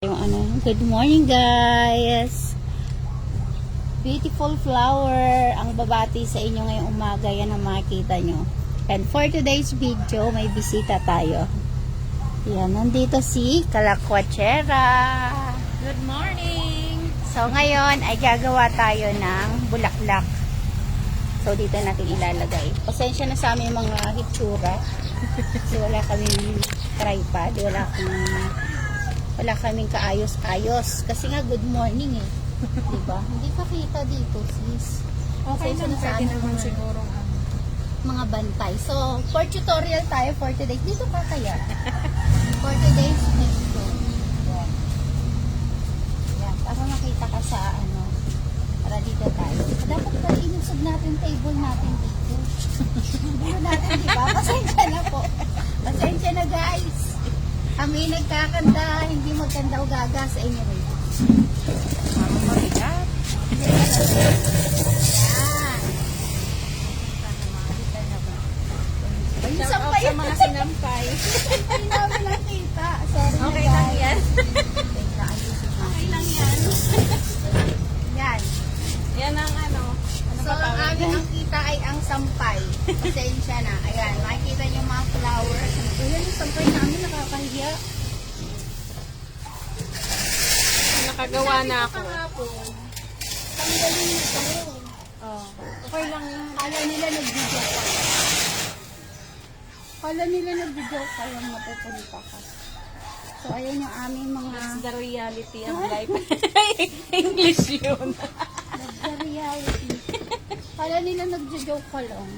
Yung good morning guys. Beautiful flower ang babati sa inyo ngayong umaga, yan ang makikita nyo. And for today's video, may bisita tayo. Yan, nandito si Kalakwachera. Good morning! So ngayon ay gagawa tayo ng bulaklak. So dito natin ilalagay. Pasensya na sa aming mga hitsura. Kasi wala kaming tripod, wala kaming kaayos-ayos. Kasi nga good morning eh. Diba? Hindi pa kita dito sis. Okay Pasensya lang, na sa pwede aming naman siguro. mga bantay. So, for tutorial tayo for today. Dito ka kaya? For today's video. Yan. Yan. Para makita ka sa para dito tayo. Dapat pala inusog natin table natin dito. Dito natin, diba? Pasensya na po. Pasensya na guys. Kami nagkakanda, hindi magkanda o gaga sa inyo rin. Mabigat. Yan. Makikita na ba? Yung Shout out sampay. sa mga sinampay. Hindi namin nakita. Sorry Okay na lang guys. yan. Teka, ayusin natin. Okay lang yan. Yan. Yan ang ano So, ba ang tawag aming yan? ang kita ay ang sampay. Pasensya na. Ayan, makikita niyo mga flowers. Ayan, yung sampay namin nakakahiya. Nakagawa na ako. Tanggalin na ito. Oh. Okay lang yan. Kala nila nag-video ka. Kala nila nag-video ka yung matupunta ka. So, ayan yung aming mga That's the reality of life. English yun. the reality. Kala nila nag-joke ka lang.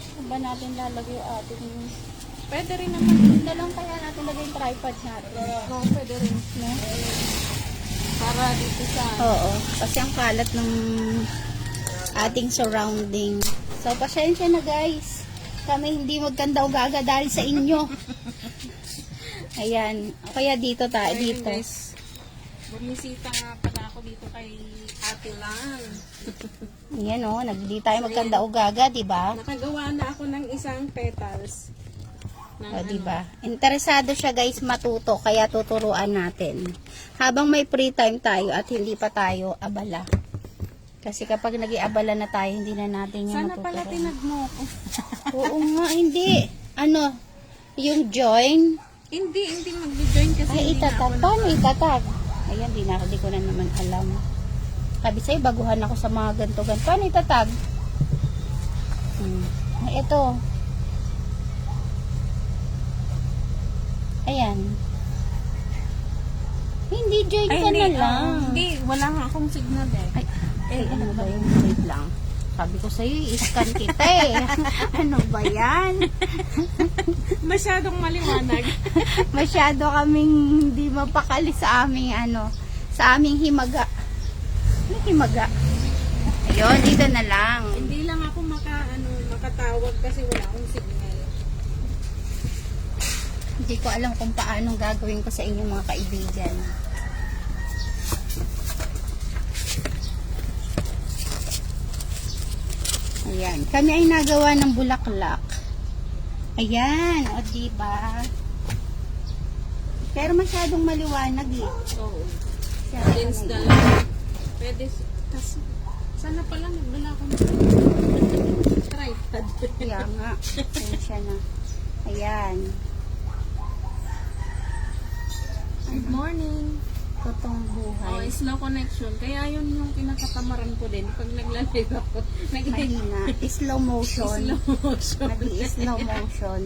Saan ba natin lalagay yung ating... Pwede rin naman. Na lang kaya natin lagay yung tripod natin. No, pwede rin. No? Para dito sa... Oo. Kasi ang kalat ng ating surrounding. So, pasensya na guys. Kami hindi magkanda o gaga dahil sa inyo. Ayan. Kaya dito tayo. Ayun, Dito. guys. Bumisita nga pala ako dito kay Ate Lan. Ayan o. Hindi tayo magkanda o gaga, diba? Nakagawa na ako ng isang petals. Ng O, diba? Interesado siya guys matuto. Kaya tuturuan natin. Habang may free time tayo at hindi pa tayo abala. Kasi kapag nag-iabala na tayo, hindi na natin yung Sana pala matuturuan. tinagmo ko. Oo nga, hindi. Yung join. Hindi mag-join kasi Ay, hindi na ako itatag. Paano itatag? Ayan, di ko na naman alam. Sabi sa'yo, baguhan ako sa mga ganto-ganto. Paano itatag? Ay, ito. Ayan. Hindi, join ka na lang. Hindi, wala nga akong signal eh. Ay, ano ba yun? Wait lang. Sabi ko sa'yo, i-scan kita eh. Ano ba yan? Masyadong maliwanag. Masyado kaming hindi mapakali sa aming sa aming himaga. Ano himaga? Ayun, dito na lang. Hindi lang ako makatawag kasi wala akong signal. Hindi ko alam kung paano gagawin ko sa inyo mga kaibigan. Ayan, kami ay nagawa ng bulaklak. Ayan, o diba? Pero masyadong maliwanag eh. Oo. Masyadong Lens na maliwanag. lang. Pwede, kasi, sana pala nagdala ako ng tripod. Kaya nga, siya na. Ayan. Good morning. Totoong Oh, buhay. slow connection. Kaya yun yung kinakatamaran ko din pag naglalagay ako. Mahina. Slow motion. Slow motion. Slow motion.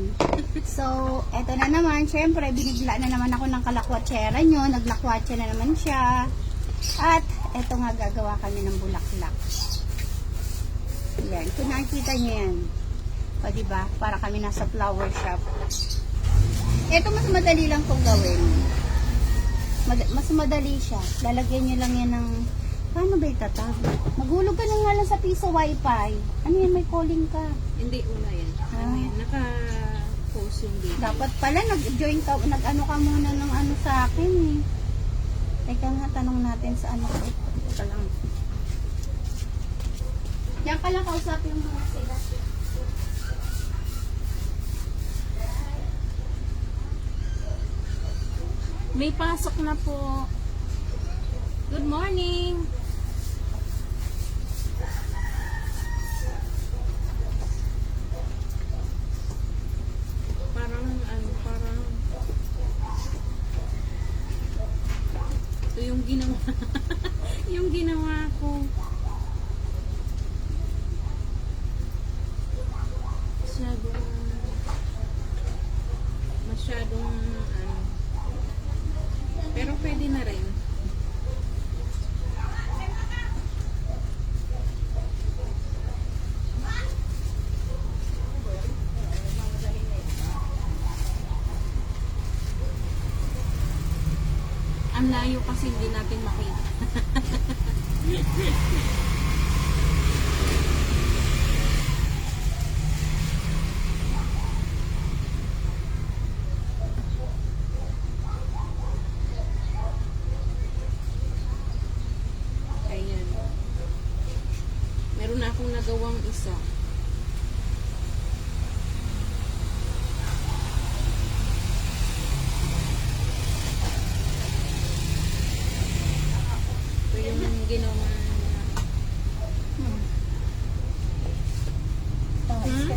So, eto na naman. Syempre, binigla na naman ako ng kalakwatsera nyo. Naglakwatsa na naman siya. At, eto nga gagawa kami ng bulaklak. Yan. Kung nakikita nyo yan. O, diba? Para kami nasa flower shop. Eto, mas madali lang kong gawin. Mas madali siya. Lalagyan nyo lang yan ng... Paano ba itatag? Maghulog ka na nga lang sa piso wifi. Ano yan? May calling ka. Hindi, wala yan. Ano yan? Naka-post yung dito. Dapat pala nag-join ka, nag-ano ka muna ng sa akin eh. Teka nga, tanong natin sa ko. Teka lang. Diyan ka lang kausapin mo mga sila. May pasok na po. Good morning. Parang parang ito yung ginawa. Yung ginawa ko. Masyadong pero pwede na rin. Ang layo kasi hindi natin makita. Ayan. Meron na akong nagawang isa. Ito yung ginawa niya. Oh, Hmm?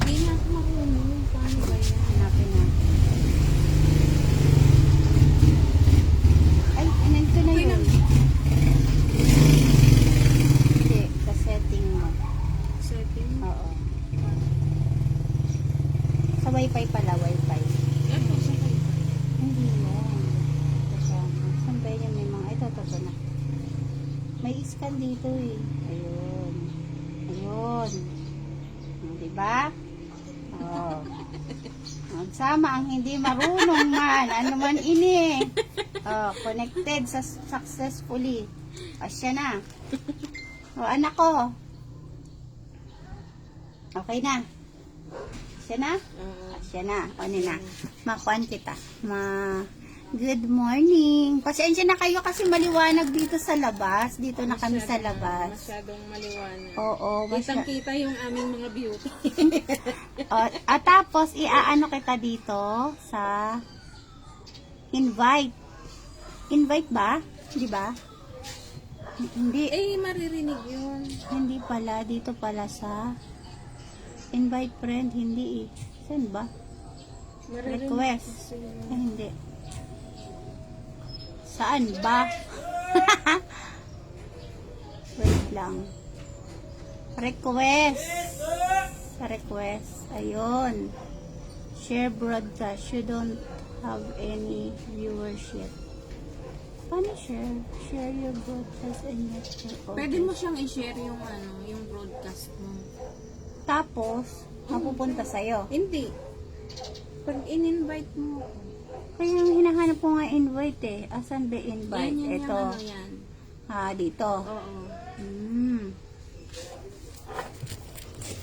Hindi na ako marunong. Paano ba yan? Hanapin natin. Ay, nandito na Okay yun. lang. Hindi, sa setting mo. Setting. Oo. Sa wifi pala, wifi. Eto, sa kayo. Hindi yan. Kasama. Saan ba yan? May mga, ito na. May scan dito eh. Ayun. Ayun. Diba? Oo. Magsama ang hindi marunong man. Ano man ini. Oh, connected successfully. O, siya na. O, anak ko. Okay na. Siya na? Siya na. O, na. Makuan kita. Good morning. Pasensya na kayo kasi maliwanag dito sa labas. Dito na kami sa labas. Masyadong maliwanag. Oo. Kitang-kita yung aming mga beauty. At tapos, iaano kita dito sa invite. Invite ba? Di ba? Hindi. Eh, maririnig yun. Hindi pala. Dito pala sa invite friend. Hindi eh. Saan ba? Maririnig Request. kasi yun. Ay, hindi. Saan ba? Wait lang. Request. Sa request. Ayun. Share broadcast. You don't have any viewership. Paano share? Share your broadcast and your Pwede mo siyang i-share yung yung broadcast mo. Tapos, mapupunta sa'yo. Hindi. Pag in-invite mo, Kaya yung hinahanap ko nga invite eh. Asan ba invite? yan Ito. yung yan. Dito. Oo.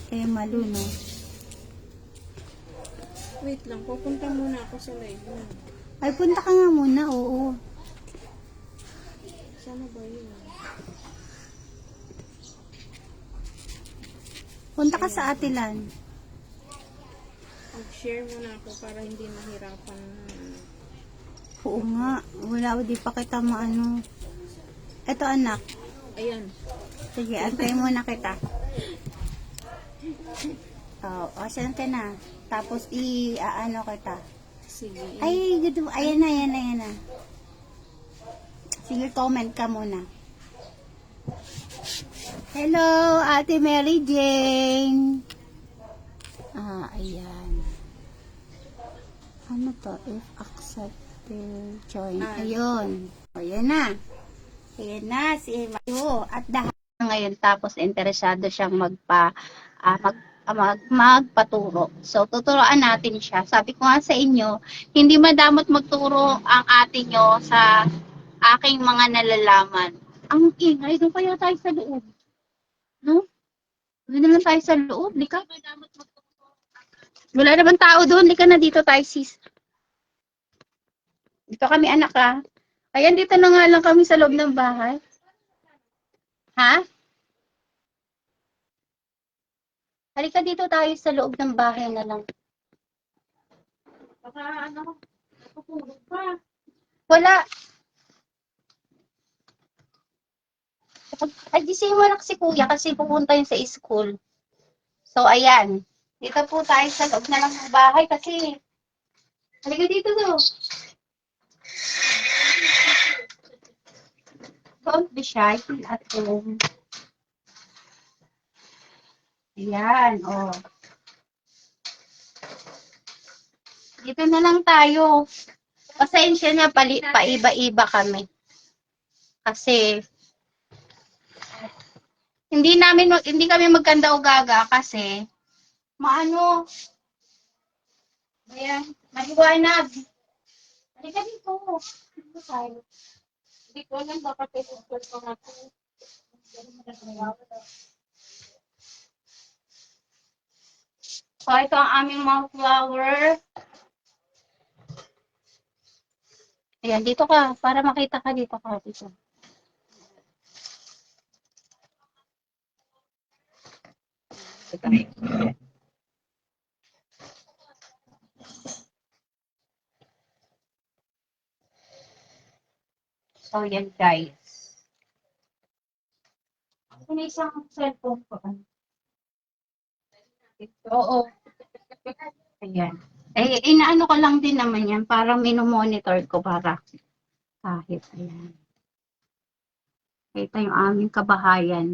Eh, malu, no? Wait lang, pupunta muna ako sa live mo. Ay, punta ka nga muna, oo. Sana ba yun? Punta ka sa Atilan. Mag-share muna ako para hindi mahirapan. Oo nga. Wala, di pa kita maano. Eto, anak. Ayan. Sige, antay muna kita. Saan ka na? Tapos, i-ano kita. Sige. Ay, good. Ayan na, ayan na, ayan na. Sige, comment ka muna. Hello, Ate Mary Jane. Ayan. Ano to? If accepted, join. Ayun. O, yan na. Ayan na, si Mayo. At dahil ngayon, tapos interesado siyang magpaturo. So, tuturoan natin siya. Sabi ko nga sa inyo, hindi madamot magturo ang ate nyo sa aking mga nalalaman. Ang ingay, doon kaya tayo sa loob. No? Doon na lang tayo sa loob, di ka? Wala naman tao doon, di ka na dito tayo, sis. Dito kami, anak, ha? Ayan, dito na nga lang kami sa loob ng bahay. Ha? Halika dito tayo sa loob ng bahay na lang. Baka Nakatulog pa. Wala. Ay, gising mo lang si kuya kasi pupunta yun sa school. So, ayan. Dito po tayo sa loob na lang ng bahay kasi halika dito do. Don't be shy. Feel at home. Ayan, oh. Dito na lang tayo. Pasensya na, paiba-iba kami. Kasi, hindi kami magkanda o gaga kasi, maano, ayan, maliwanag. Halika dito. Dito tayo. Hindi ko alam, dapat i-support ko nga ito. So, ito ang aming mga flower. Ayan, dito ka. Para makita ka dito ka. Dito. So, yan guys. Ano isang cellphone ko? Oo. Ayan. Eh, inaano ko lang din naman yan. Parang minomonitor ko para kahit. Ayan. Ito yung aming kabahayan.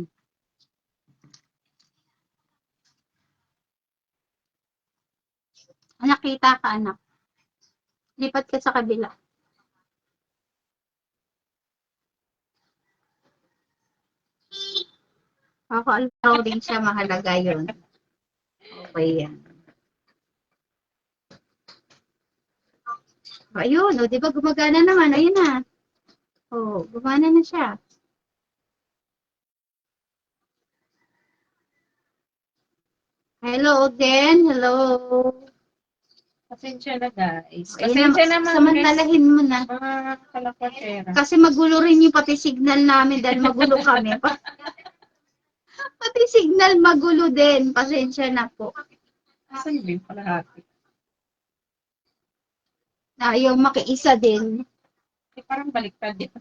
Nakita ka, anak. Lipat ka sa kabila. Ako, alparaw din siya. Mahalaga yun. Okay yan. Ayun, o, di ba gumagana naman? Ayun na. Oh, gumana na siya. Hello again. Hello. Pasensya na guys. Ayun Pasensya na, naman guys. samantalahin mo na. Mga kalapatera. Kasi magulo rin yung pati signal namin dahil magulo kami. Pati signal magulo din. Pasensya na po. Asan yun pala hati? Ayaw makiisa din. Eh, parang baliktad din.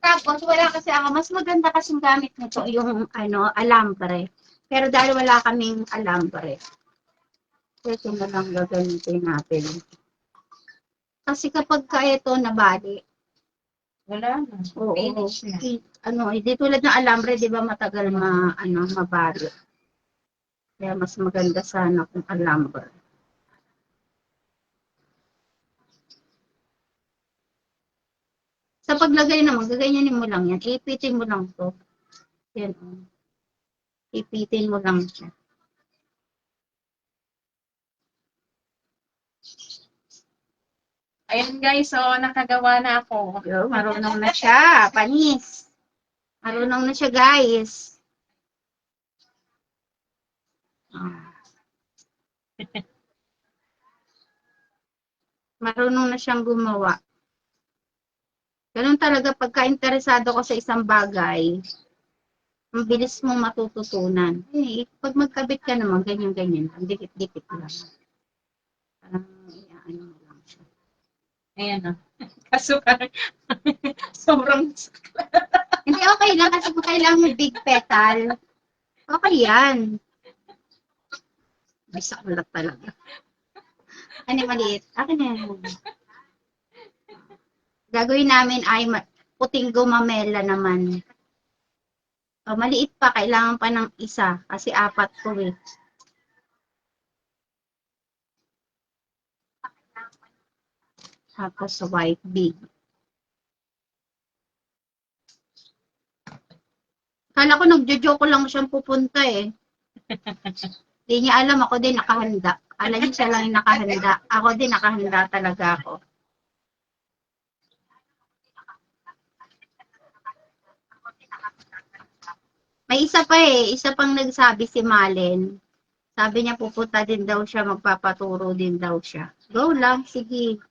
Tapos wala kasi ako, mas maganda kasing gamit nito yung alambre. Pero dahil wala kaming alambre, ito na lang gagamitin natin. Kasi kapag ka ito nabali, Wala na. oo, Finish na. hindi tulad ng alambre, di ba matagal mabali. Kaya mas maganda sana kung alambre. Sa paglagay naman, gaganyanin mo lang yan. Ipitin mo lang to. Yan. Ipitin mo lang siya. Ayan guys, so nakagawa na ako. Yo, marunong na siya. Panis. Marunong na siya, guys. Marunong na siyang gumawa. Ganun talaga pagka-interesado ko sa isang bagay, ang bilis mong matututunan. Eh, pag magkabit ka naman, ganyan-ganyan. Ang dikit-dikit lang. Parang, ano mo lang siya. Ayan na. Kaso sobrang Hindi, okay lang kasi kung kailangan may big petal, okay yan. May sakulat talaga. Ano maliit? Akin na yan. Gagawin namin ay puting gumamela naman. O, maliit pa, kailangan pa ng isa kasi 4 ko eh. Tapos sa white big. Kala ko nagjo-joke lang siyang pupunta eh. Hindi niya alam ako din nakahanda. Alam niya siya lang yung nakahanda. Ako din nakahanda talaga ako. May isa pa eh. Isa pang nagsabi si Malen. Sabi niya pupunta din daw siya. Magpapaturo din daw siya. Go lang. Sige.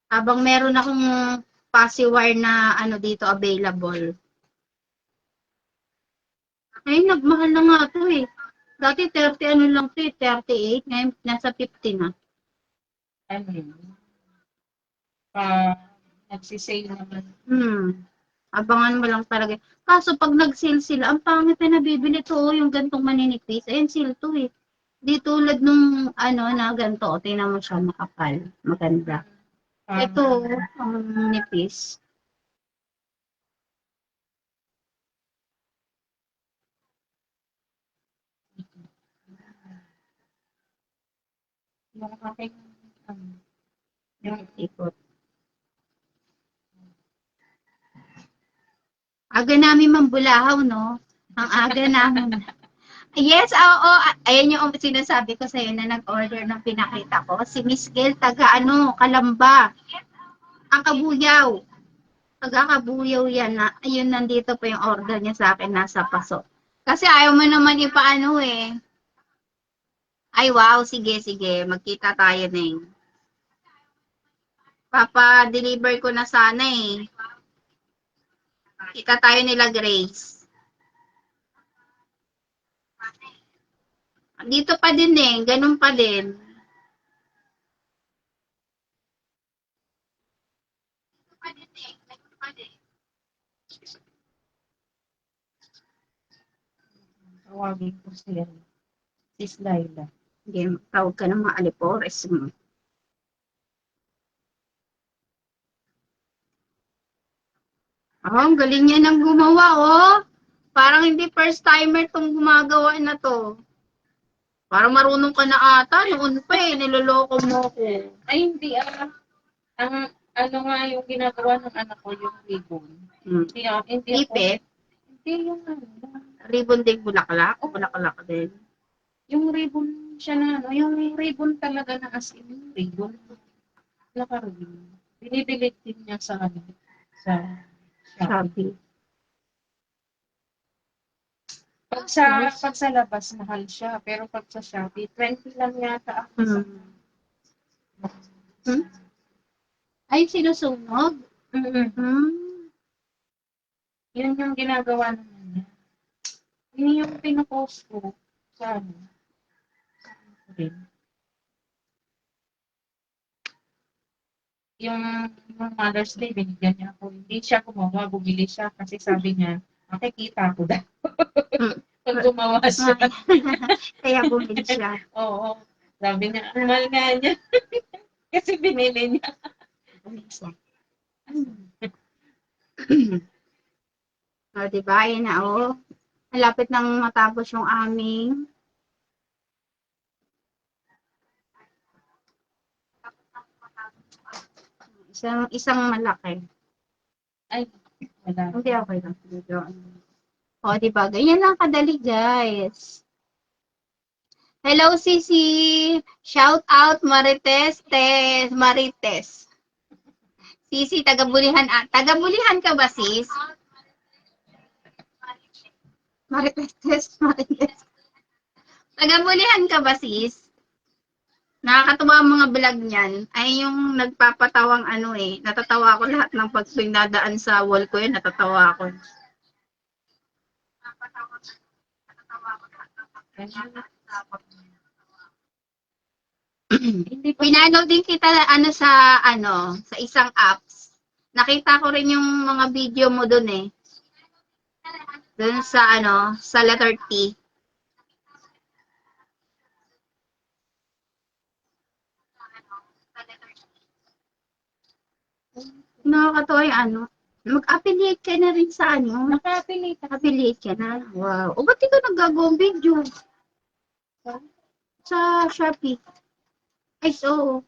Habang meron akong paciwire na ano dito available. Ay, nagmahal na nga to eh. Dati 30 ano lang to eh, 38. Ngayon nasa 50 na. Ano yun? Nagsisale naman. Abangan mo lang talaga. Kaso pag nag-sale sila, ang pangit na nabibili to, oh, yung gantong maninipis. Ayun, sale to eh. Di tulad nung ano na ganito, oh, tingnan mo siya makapal. Maganda. Ito, ang nipis. Yung aking, Yung ikot. Aga namin mambulahaw, no? Ang aga namin. Yes, oo. Ayan yung sinasabi ko sa'yo na nag-order ng pinakita ko. Si Miss Gail, taga ano, Kalamba. Ang Kabuyaw. Taga Kabuyaw yan. Na, ayun, nandito pa yung order niya sa akin. Nasa paso. Kasi ayaw mo naman ipaano eh. Ay, wow. Sige, sige. Magkita tayo na eh. Papa-deliver ko na sana eh. Kita tayo nila Grace. Dito pa din eh. Ganun pa din. tawagin ko siya. Sis Laila. Game, tawag ka ng mga alipores mo. Oh, ang galing niya nang gumawa, oh. Parang hindi first timer tong gumagawa na to. Parang marunong ka na ata. Noon pa eh, niloloko mo ko. Ay, hindi ang ano nga yung ginagawa ng anak ko, yung ribbon. Hindi ako. Ipit, Hindi yung ribbon din bulaklak. Bulaklak din. yung ribbon siya na ano, yung ribbon talaga na as in ribbon. Naka-ribbon. Binibilit din niya sa ano, sa Shopee. Shopee. Pag sa labas, mahal siya. Pero pag sa Shopee, 20 lang yata ako sa Ay, sinusunog? Yun yung ginagawa naman niya. Yun yung pinapost ko sa ano. Yung Mother's Day, binigyan niya ako. Hindi siya gumawa, bumili siya kasi sabi niya, makikita ko daw. Pag gumawa siya. Kaya bumili siya. Oo. Sabi niya, ang mahal nga niya. Kasi binili niya. O, diba? Ayun na, oh. Malapit nang matapos yung aming isang malaki. Ay, wala. Hindi, okay lang. O, diba? Ganyan lang kadali, guys. Hello, Sisi. Shout out, Marites. Marites. Sisi, taga-Bulihan. Taga-Bulihan ka ba, sis? Marites. Taga-Bulihan ka ba, sis? Nakakatuwa ang mga vlog niyan. Ay yung nagpapatawang ano eh. Natatawa ako lahat ng pag dadaan sa wall ko yun. Natatawa ako. Pinano din kita ano sa isang apps. Nakita ko rin yung mga video mo doon eh. Doon sa sa letter T. Nakakatawa yung mag-affiliate ka na rin sa Naka-affiliate ka na. Wow. O ba't di ka naggagawang video? Sa Shopee. Ay, so.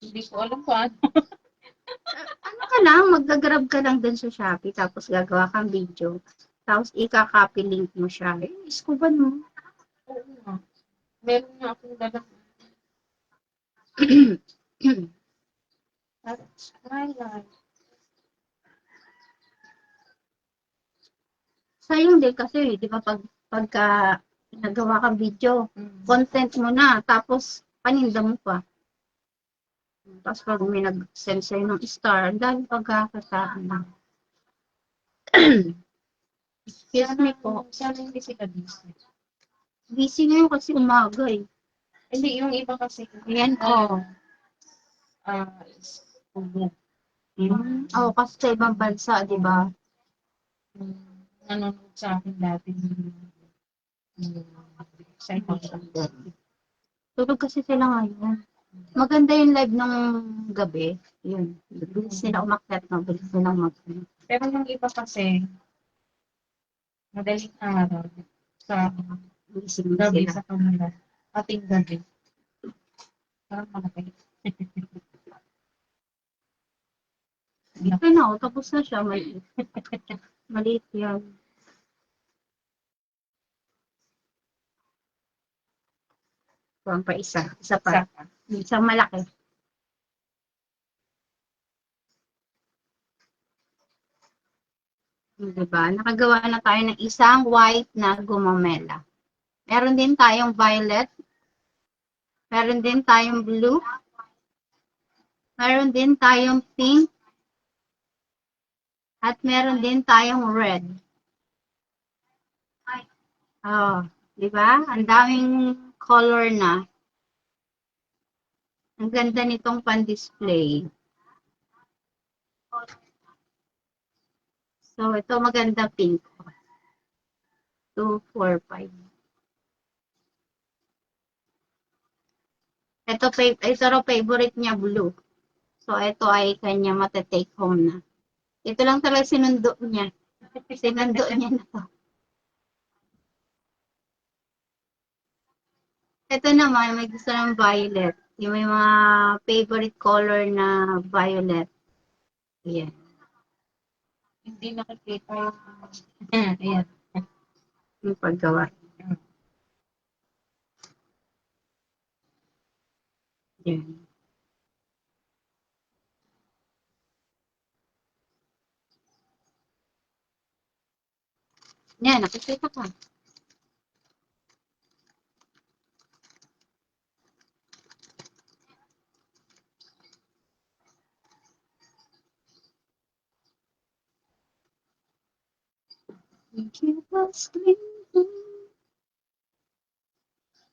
Hindi ko alam kung ano. Ano ka lang, mag-grab ka lang dun sa Shopee, tapos gagawa kang video. Tapos ika-copy link mo siya. Eh, iskuban mo. Oo nga. Meron nga akong dalang. That's my life. Sayang din kasi, di ba, pagka nagawa kang video, content mo na, tapos paninda mo pa. Tapos pag may nag-send sa'yo ng star, ang dami pagkakataan. Excuse me po. Sana hindi sila busy. Busy ngayon kasi umaga eh. Hindi, yung iba kasi. Ayan ko. Is Kubo. Oo, kasi sa ibang bansa, di ba? Nanonood sa akin dati sa ibang bansa. Tulog kasi sila ngayon. Maganda yung live ng gabi. Yun. Bilis sila umakyat na. Bilis sila umakyat. Pero yung iba kasi, madaling araw sa Gising gabi sila. sa kanila. Ating gabi. Parang malaki. Ay na, tapos na siya. Maliit. Maliit yan. Kuwang pa isa. Isa pa. Sa Isang malaki. Diba? Nakagawa na tayo ng isang white na gumamela. Meron din tayong violet. Meron din tayong blue. Meron din tayong pink. At meron din tayong red. Oh, di ba? Ang daming color na. Ang ganda nitong pan-display. So, ito maganda pink. 2, 4, 5. Ito raw favorite niya blue. So, ito ay kanya mata-take home na. Ito lang talaga sinundo niya. Sinundo niya na to. Ito naman, may gusto ng violet. Yung may mga favorite color na violet. Ayan. hindi nakikita yung ayan. Yung paggawa. Ayan. Yan, nakikita ka.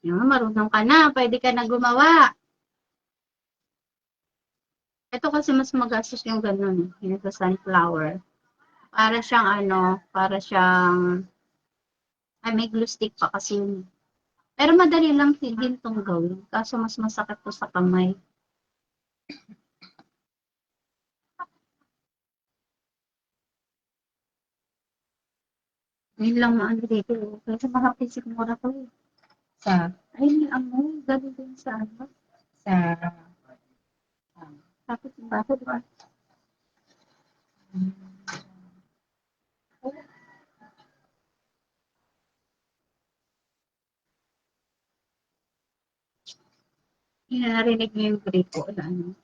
Yan, marunong ka na. Pwede ka na gumawa. Ito kasi mas magastos yung ganun. Yung sa sunflower. Para siyang para siyang, ay may glue stick pa kasi yun. Pero madali lang din tong gawin. Kaso mas masakit to sa kamay. Ngayon lang maano dito. Kasi makapisik mura to eh. Sa Ay, may amoy. Gano'n din sa ano. sa Tapos yung baso, diba? Yung narinig niyo yung gripo. Ano?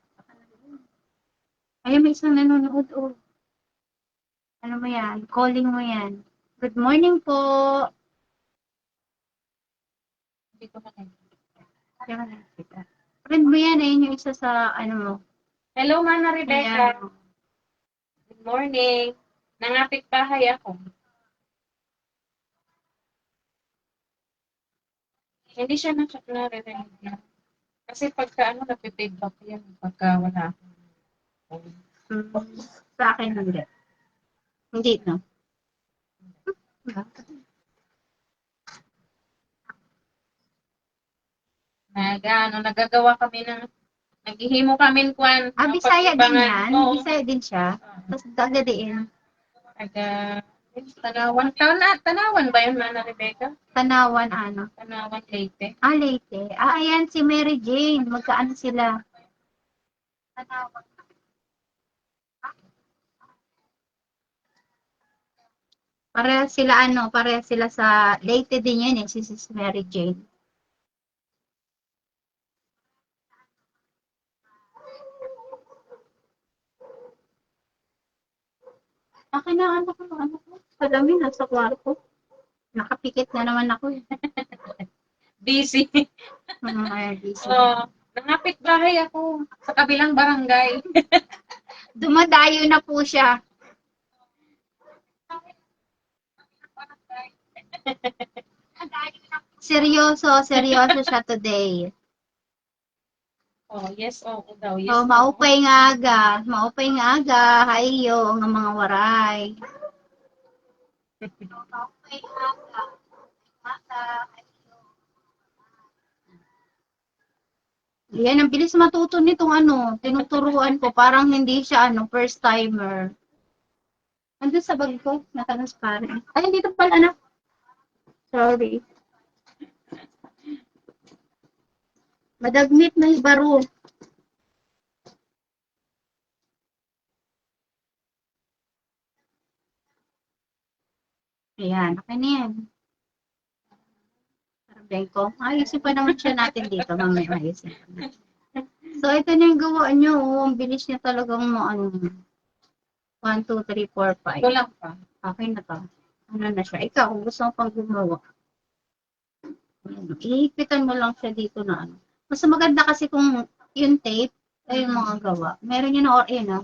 Ay, may isang nanonood. Oh. Ano mo yan? Calling mo yan. Good morning po. hindi ko makikita. Kaya nakikita. Friend mo yan, ayun yung isa sa ano mo. Hello, Mana Rebecca. Ayan. Good morning. Nangapit bahay ako. Hindi siya na-reread niya. Kasi pagka nagpe-feedback yan, pagka wala ako. Sa akin hindi. Hindi, no? Nagagawa kami ng, naghihimo kami kwan. Bisaya din yan. Oo. Bisaya din siya. Tapos dagadiin. Tanawan. Tanawan ba yun, Mana Rebecca? Tanawan, Tanawan Leyte. Leyte. Ayan, si Mary Jane. Magkaano sila? Tanawan. Pareha sila sa Leyte din yan eh, si Mary Jane. Akin na anak ko. Salamin, nasa kwarto. Nakapikit na naman ako eh. Busy. Ay, busy. Nangapit bahay ako sa kabilang barangay. Dumadayo na po siya. Seryoso siya today. Yes, daw. Yes, So, maupay nga aga, hayo, nga mga waray. Maupay nga aga, yan, ang bilis matuto nitong tinuturuan ko, parang hindi siya first timer. Andun sa bag ko, naka-transparent. Ay, dito pala anak. Sorry. Madagmit na ibaro. Ayan, okay na yan. Bengko. Ayusin pa naman siya natin dito. Mamaya ayusin. So, ito na yung gawa niyo. Ang bilis niya talagang 1, 2, 3, 4, 5. Ito lang pa. Okay na to. Ano na siya? Ikaw, kung gusto mo pang gumawa. Ihipitan mo lang siya dito na Mas maganda kasi kung yung tape ay yung mga gawa. Meron yun na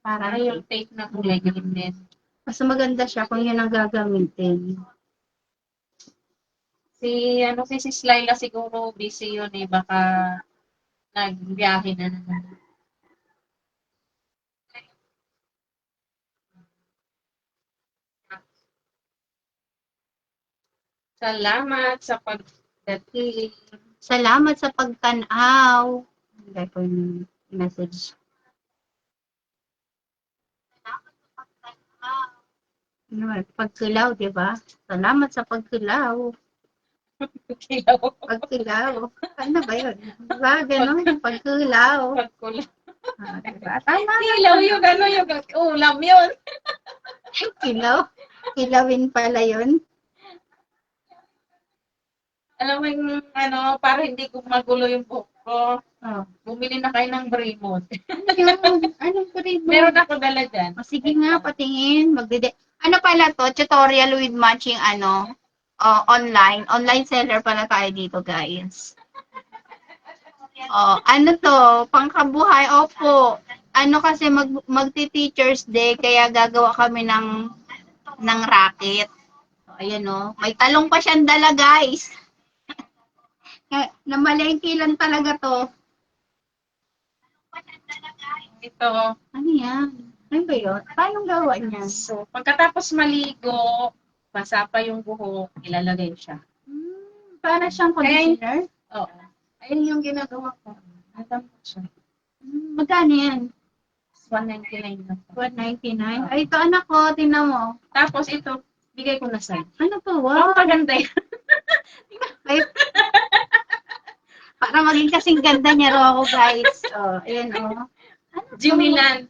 para yung tape na kulay green din. Mas maganda siya kung yun ang gagamitin. Si Sis Laila siguro busy yun baka nagbiyahe na naman. Salamat sa pagdating. Salamat sa pagtanaw. Hindi ko yung message. Salamat sa pagtanaw. Pagkilaw, di ba? Salamat sa pagkilaw. Pagkilaw. Ano ba yun? Diba? Ganon. Pagkilaw. Diba? Tama. Kilaw yung yung ulam yun. Kilaw. Kilawin pala yun. Alam mo yung para hindi ko magulo yung buhok ko. Bumili na kayo ng Bremont. Anong Bremont? Meron ako dala dyan. Sige nga, patingin. Ano pala to? Tutorial with matching online. Online seller pala tayo dito, guys. Ano to? Pangkabuhay. Opo. Kasi magti-Teachers Day, kaya gagawa kami ng racket. Ayan may talong pa siyang dala, guys. Namalengke lang talaga to. Ito. Ano yan? Ano ba yun? Paano gawa niya? So, pagkatapos maligo, basa pa yung buhok, ilalagay siya. Para siyang conditioner? Oo. Ayun yung ginagawa ko. Natampot siya. Magkano yan? 199 na po. 199? Ay, ito anak ko, tingnan mo. Tapos ito, bigay ko na sa'yo. Ano to? Wow. Paganda yan. Ay, para maging kasing ganda niya raw ako, guys. Ayan Jumilan.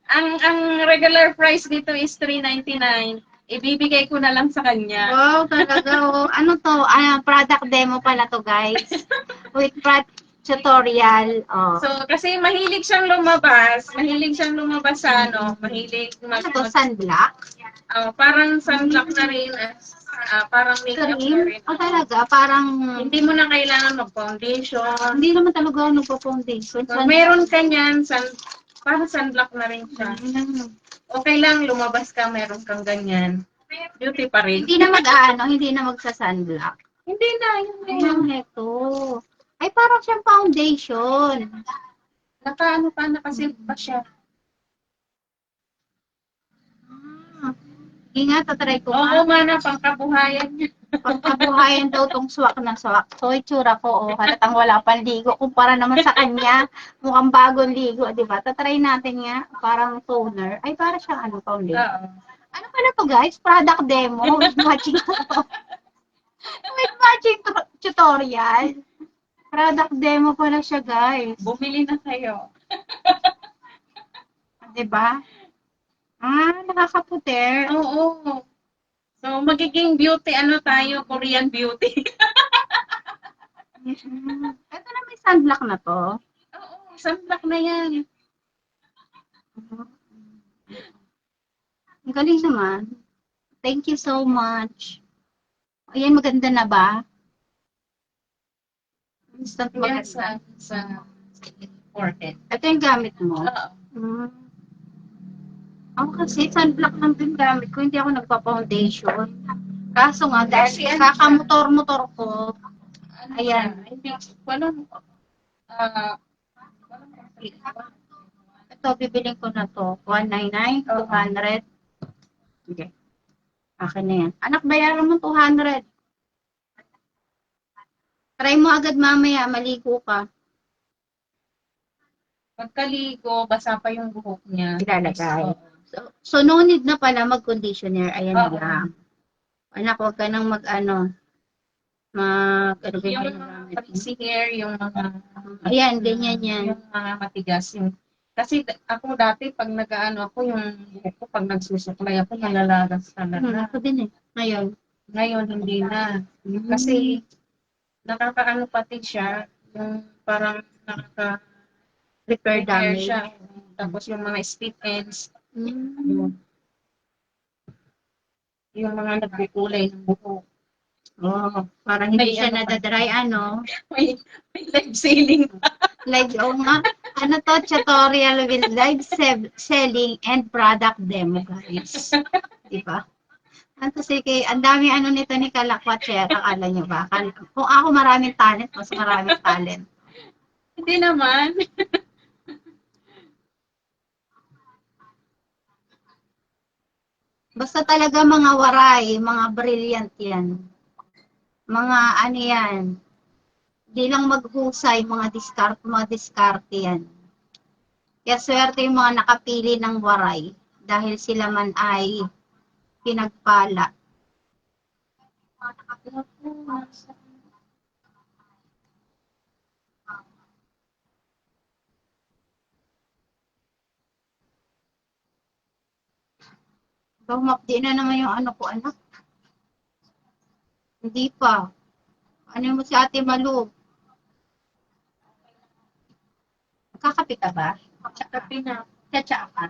Ang regular price dito is 399. Ibibigay ko na lang sa kanya. Wow, talaga. Ano to? Product demo pala to, guys. With tutorial. So, kasi mahilig siyang lumabas. Sa mahilig to? Sunblock? Parang sunblock na rin. Parang makeup na rin. Talaga? Parang... Hindi mo na kailangan mag-foundation. Hindi naman talaga ako nagpo-foundation. So, meron ka niyan. Parang sunblock na rin siya. Okay lang, lumabas ka, meron kang ganyan. Beauty pa rin. Hindi na magsa-sunblock. Hindi na, yun na. Ito. Ay, parang siyang foundation. Nakasilk pa siya. Ingat, tatry ko Oo, mana, pangkabuhayan niya. Pangkabuhayan daw tong swak na swak. So, itsura ko, halatang wala pang ligo. Kumpara naman sa kanya, mukhang bagong ligo, di ba? Tatry natin nga, parang toner. Ay, para siyang foundation. Ano pala to, guys? Product demo with matching with matching tutorial. Product demo pala siya, guys. Bumili na kayo. Di ba? Nakakaputer. Oo. So, magiging beauty, tayo? Korean beauty. Ito na may sunblock na to. Oo, sunblock na yan. Ang galing naman. Thank you so much. Ayan, maganda na ba? Instant Yan maganda. sa forehead. Ito yung gamit mo? Oo. Hmm. Ako kasi sunblock lang din gamit ko, hindi ako nagpa-foundation. Kaso nga, Kasi dahil ano kakamotor-motor ko, Ano ayan, siya, hindi, walang, walang conflict. ito, bibiling ko na to. 199, Oo. 200. Okay. Akin na yan. Anak, bayaran mo 200. Try mo agad mamaya, maligo ka. Pagkaligo, basa pa yung buhok niya. Ilalagay. Oo. So no need na pala mag-conditioner. Ayan na Oo. lang. Anak, huwag ka nang mag-ano. Ano ba Yung yung mga gamit mo? greasy hair, yung mga, Ayan, ganyan yan. yung mga matigas. Kasi ako dati, pag nag-ano ako, yung buhok ko, pag nagsusuklay ako, nalalagas talaga. Ako din eh. Ngayon. Ngayon, hindi na. Kasi, nakakaano pati siya, yung parang Repair nakaka-repair damage. siya. Tapos yung mga split ends, Mm. yung mga nagkukulay ng buhok. Oh, parang hindi May siya ano pa. nadadry, ano? May live selling. Like, oh nga, ano to, tutorial with live selling and product demo, guys. Diba? Ano sige, ang dami ano nito ni Kalakwatcher, akala nyo ba? Kung ako maraming talent, mas maraming talent. Hindi naman. Basta talaga mga waray, mga brilliant yan. Mga ano yan, di lang maghusay, mga diskarte yan. Kaya swerte yung mga nakapili ng waray dahil sila man ay pinagpala. Humapdi na naman yung ano ko, anak. Hindi pa. Ano mo si Ate Malu? Kakape ka ba? Kape na. Tsatsa ka.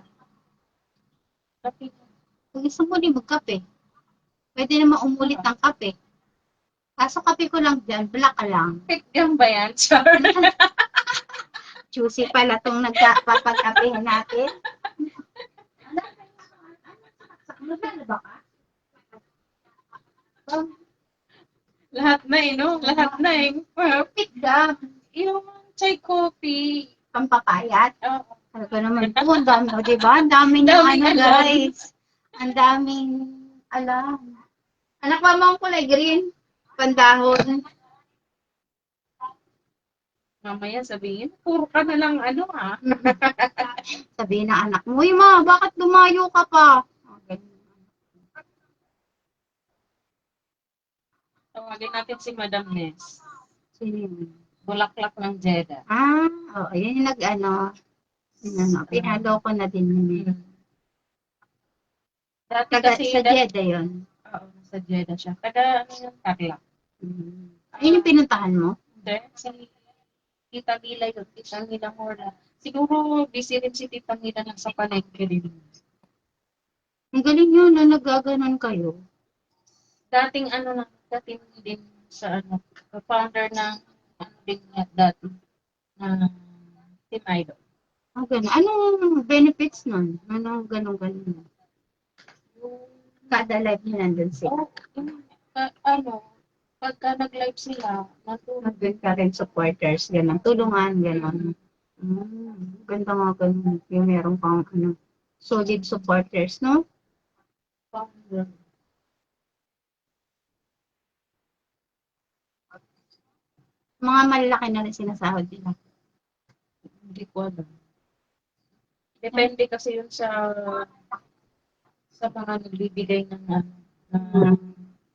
Kape na. Kung gusto mo din magkape, pwede naman umulit ng kape. Kaso kape ko lang dyan, black ka lang. Yan ba yan? Char. Juicy pala itong nagpapagkapehan natin. Ano ba ka? Lahat na eh, no? Lahat na eh. Perfect ka. Yung chai coffee. Pampapayat. Oo. Talaga naman po, ang dami, o diba? Ang dami ng Daming ano, alam. guys. Ang daming alam. Anak, mama ang kulay green. Pandahon. Mamaya sabihin, puro ka na lang ano ah. Sabihin ng anak mo, uy ma, bakit lumayo ka pa? Okay. Tawagin natin si Madam Ness. Sino yun? Bulaklak ng Jeddah. Oo, yun yung nag-ano. Pinalo ko na din yun. Dati Taga, kasi sa Jeddah yun. Oo, sa Jeddah siya. Taga ano yung Tarlac. Yun yung pinuntahan mo? Hindi, si Tita Mila yun. Tita Mila Morla. Siguro busy rin si Tita Mila ng sa palengke din. Ang galing yun na nagaganon kayo. Dating din sa ano, founder ng ano din niya dati ng Team Idol. Ganun. Anong benefits nun? Anong ganun? Kada live niya nandun sila. Pagka nag-live sila, Nandun ka rin supporters, ganun. Tulungan, ganun. Ganda nga ganun. Yung meron pang solid supporters, no? founder. Mga malalaki na rin sinasahod nila. Hindi ko alam. Depende kasi yun sa mga nagbibigay ng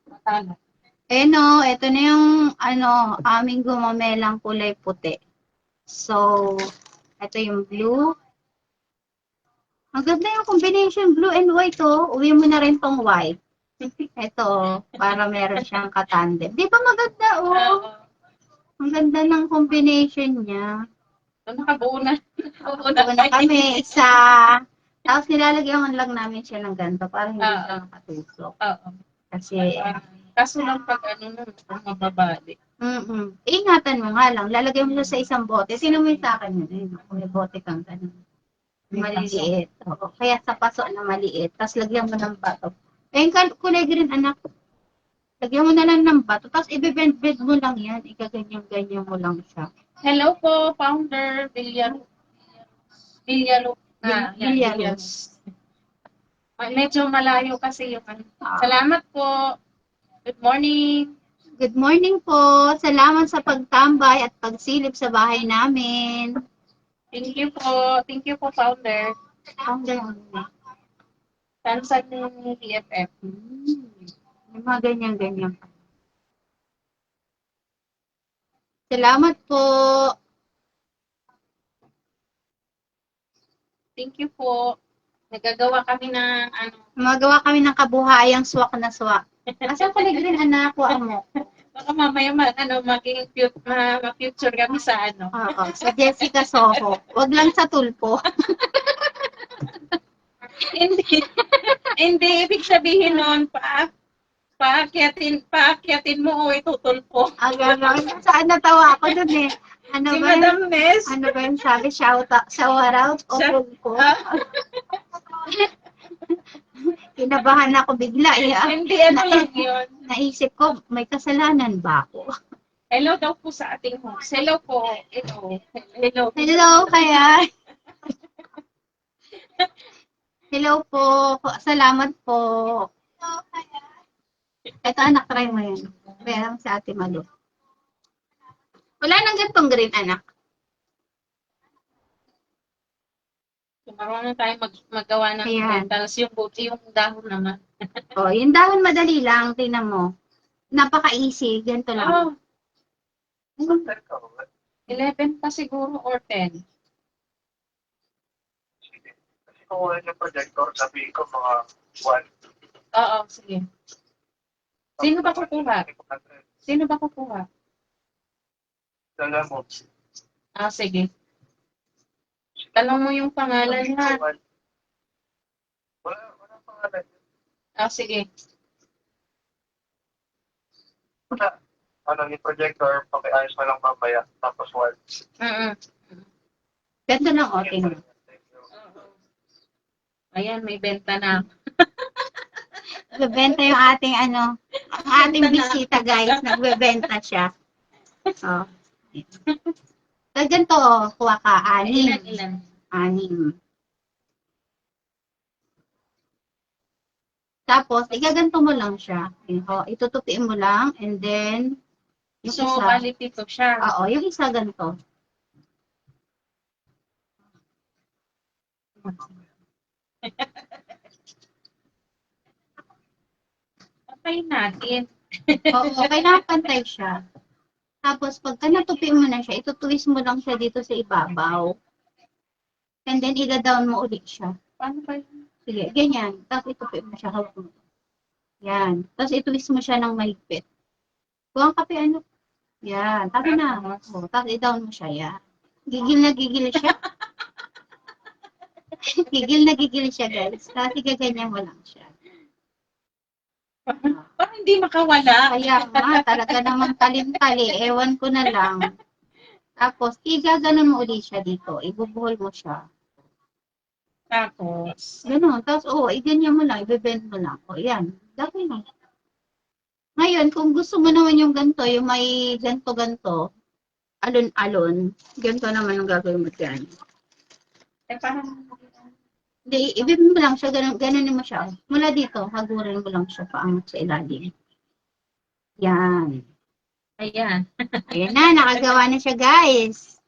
matala. No, ito na yung aming gumamelang kulay puti. So, ito yung blue. Ang ganda yung combination blue and white, oh. Uwi mo na rin tong white. Ito, para meron siyang katandem. Di ba maganda, oh? Ang ganda ng combination niya. Nakabuo na. Nakabuo na kami. Isa. Tapos nilalagyan lang namin siya ng ganito para hindi siya nakatutok. Oo. Kasi, kaso lang pag pag mababali. Ingatan mo nga lang. Lalagay mo siya sa isang bote. Sino mo yung sa akin yun? Ayun, may bote kang ganun. Maliliit. Oo. Kaya sa paso na maliit. Tapos lagyan mo ng bato. Eh, yung kulay green, anak. Lagyan mo na lang ng bato. Tapos ibibend-bend mo lang yan. Ikaganyan-ganyan mo lang siya. Hello po, founder Villalobos. Villalobos. Medyo malayo kasi yung ano. Ah. Salamat po. Good morning. Good morning po. Salamat sa pagtambay at pagsilip sa bahay namin. Thank you po. Thank you po, founder. Tansan ng PFF. May mga ganyan-ganyan. Salamat po. Thank you po. Nagagawa kami ng ano. Magawa kami ng kabuhayang swak na swak. Asan ko green anak ko mo? Baka mamaya maging ma-future kami sa ano. Oo, sa Jessica Soho. Wag lang sa tulpo. Hindi ibig sabihin noon paakyatin mo o itutulpo. Saan natawa ako dun eh. Ano Si ba? Madam Ness. Ano ba yung sabi? Shout out o tulpo? Kinabahan ako bigla eh. Hindi, ano lang yun. Naisip ko, may kasalanan ba ako? Hello daw po sa ating host. Hello po. Hello. Hello kaya. Hello po. Salamat po. Ito anak, try mo yan. Meron sa Ate Malu. Wala nang gantong green anak. Marunong tayo magawa ng Ayan. tapos yung dahon naman. Oh, yung dahon madali lang, tingnan mo. Napaka-easy, ganito lang. Oh. 11 pa siguro or 10. Kasi kung wala yung projector, sabihin ko mga 1. Oo, sige. Sino ba kukuha? Sino ba kukuha? Dala mo. Sige. Tanong mo yung pangalan ha. Wala pangalan. Sige. Wala. Ano ni projector, pakiayos mo lang mamaya. Tapos 1. Ganito lang, o, tingnan. Ayan, may benta na. Nagbebenta yung ating ang ating bisita guys. Nagbebenta siya. Oh. So, ganito, kuha ka, 6. Ilan? 6. Tapos, igaganto mo lang siya. Itutupiin mo lang, and then, yung So, isa. balit ito siya. Oo, yung isa ganito. Patay natin. Oo, kailangan pantay siya. Tapos, pagka natupiin mo na siya, itutwist mo lang siya dito sa ibabaw. And then, ida-down mo ulit siya. Paano ba yun? Sige, ganyan. Tapos, itupiin mo siya. Yan. Tapos, itwist mo siya ng mahigpit. Kuha ang kape, ano? Yan. Tapos na. O, tapos, i-down mo siya. Yan. Gigil na gigil siya. Gigil na gigil siya, guys. Tapos, igaganyan mo lang siya. Parang hindi makawala. Kaya nga, talaga namang talim-tali. Ewan ko na lang. Tapos, igaganon mo ulit siya dito. Ibubuhol mo siya. Tapos, Ganon. Tapos, iganyan mo lang. Ibebend mo lang. Yan. Dami na. Ngayon, kung gusto mo naman yung ganito, yung may ganto-ganto, alon-alon, ganito naman ang gagawin mo dyan. parang Hindi, ibibin mo lang siya, ganonin mo siya. Mula dito, hagurin mo lang siya paangat sa ilalim. Yan. ayan. Ayan na, nakagawa na siya, guys.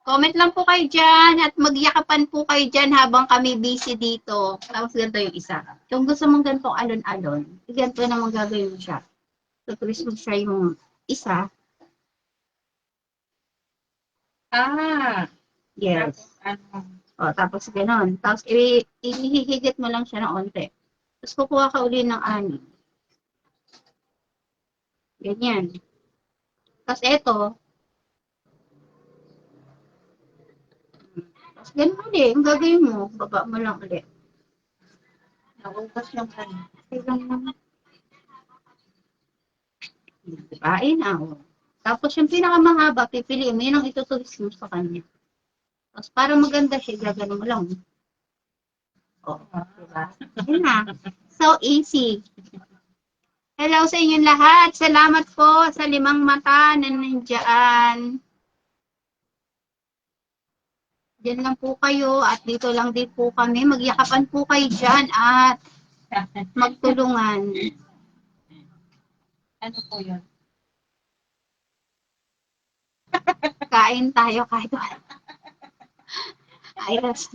Comment lang po kayo dyan at magyakapan po kayo dyan habang kami busy dito. Tapos ganito yung isa. Kung gusto mong ganito alon-alon, ganito naman gagawin mo siya. So, twist mo siya yung isa. Yes. Tapos gano'n. Tapos ihihigit mo lang siya ng onte. Tapos kukuha ka uli ng 6. Ganyan. Tapos eto. Tapos ganun ulit. Ang gagawin mo, baba mo lang ulit. Naubos yung kanya. Okay lang naman. Diba? Ayun na, oh. Tapos yung pinakamahaba, pipiliin mo, yun ang itutulis mo sa kanya. Tapos para maganda siya, gagano mo lang. Oh, diba? Ayun na. So easy. Hello sa inyong lahat. Salamat po sa 5 mata na nandiyan. Diyan lang po kayo at dito lang din po kami. Magyakapan po kayo dyan at magtulungan. Ano po yun? Kain tayo kahit wala. Ayos.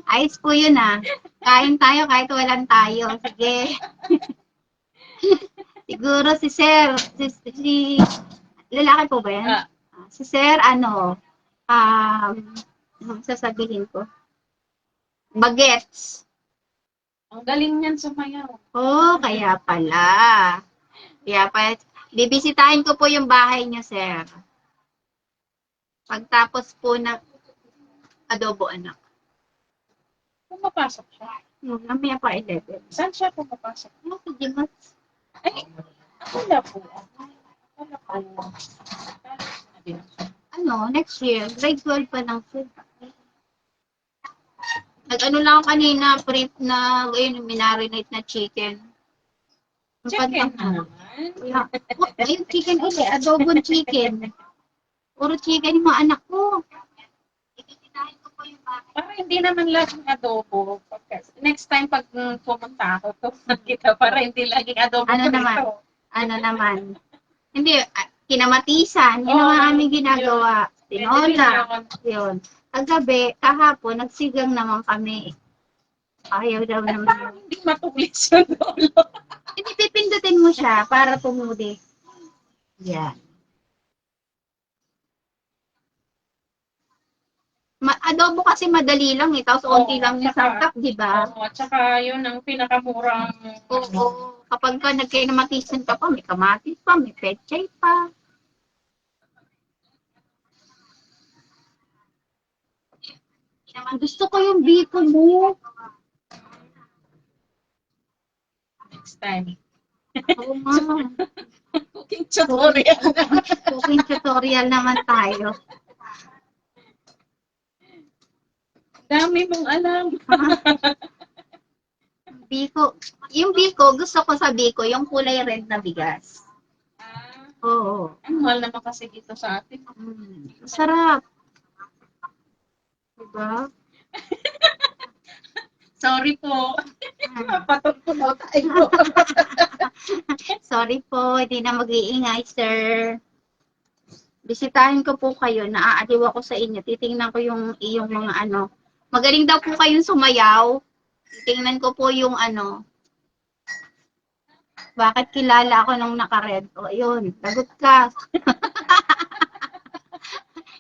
Ayos po yun ah. Kain tayo kahit walang tayo. Sige. Siguro si Sir, si lalaki po ba yan? Si Sir, anong sasabihin ko? Bagets. Ang galing niyan sumayaw. Oh, kaya pala. Kaya pala. Bibisitahin ko po yung bahay niyo, Sir. Pagtapos po ng adobo anak. Pumapasok siya. Mamaya pa 11. Saan siya pumapasok? Ano po, Dimas? Ay, wala po. Wala po. Ano, next year, grade 12 pa lang po. Nag-ano lang ako kanina, prep na, ayun, minarinate na chicken. Chicken na naman. Yeah. Oh, ayun, chicken ulit, adobong chicken. Puro chicken yung mga anak ko. Ibibitahin ko po yung bahay. Para hindi naman laging adobo. Next time pag pumunta ako, tuman kita para hindi laging adobo. Ano prito. naman? Ano naman? Hindi, kinamatisan. Yun Oo, naman aming ginagawa. Tinola. Pwede Yun. Kagabi, kahapon, nagsigang naman kami. Ayaw daw naman. parang hindi matulis yung dulo. Hindi, pipindutin mo siya para tumuli. Yan. Adobo kasi madali lang eh. Tapos onti lang yung sangkap, di ba? Oo, at saka yun ang pinakamurang Oo. Kapag ka nagkinamatisan ka pa, may kamatis pa, may pechay pa. Gusto ko yung biko mo. next time. Oo nga. Cooking tutorial. Cooking tutorial naman tayo. Dami mong alam. Biko. Yung biko, gusto ko sa biko, yung kulay red na bigas. Oo. Ang mahal naman kasi dito sa atin. Sarap. Diba? Sorry po. Patog po mo tayo. Sorry po, hindi na mag-iingay, sir. Bisitahin ko po kayo, naaaliw ako sa inyo. Titingnan ko yung iyong mga ano. Magaling daw po kayong sumayaw. Titingnan ko po yung ano. Bakit kilala ako nung naka-red? O, yun. Lagot ka.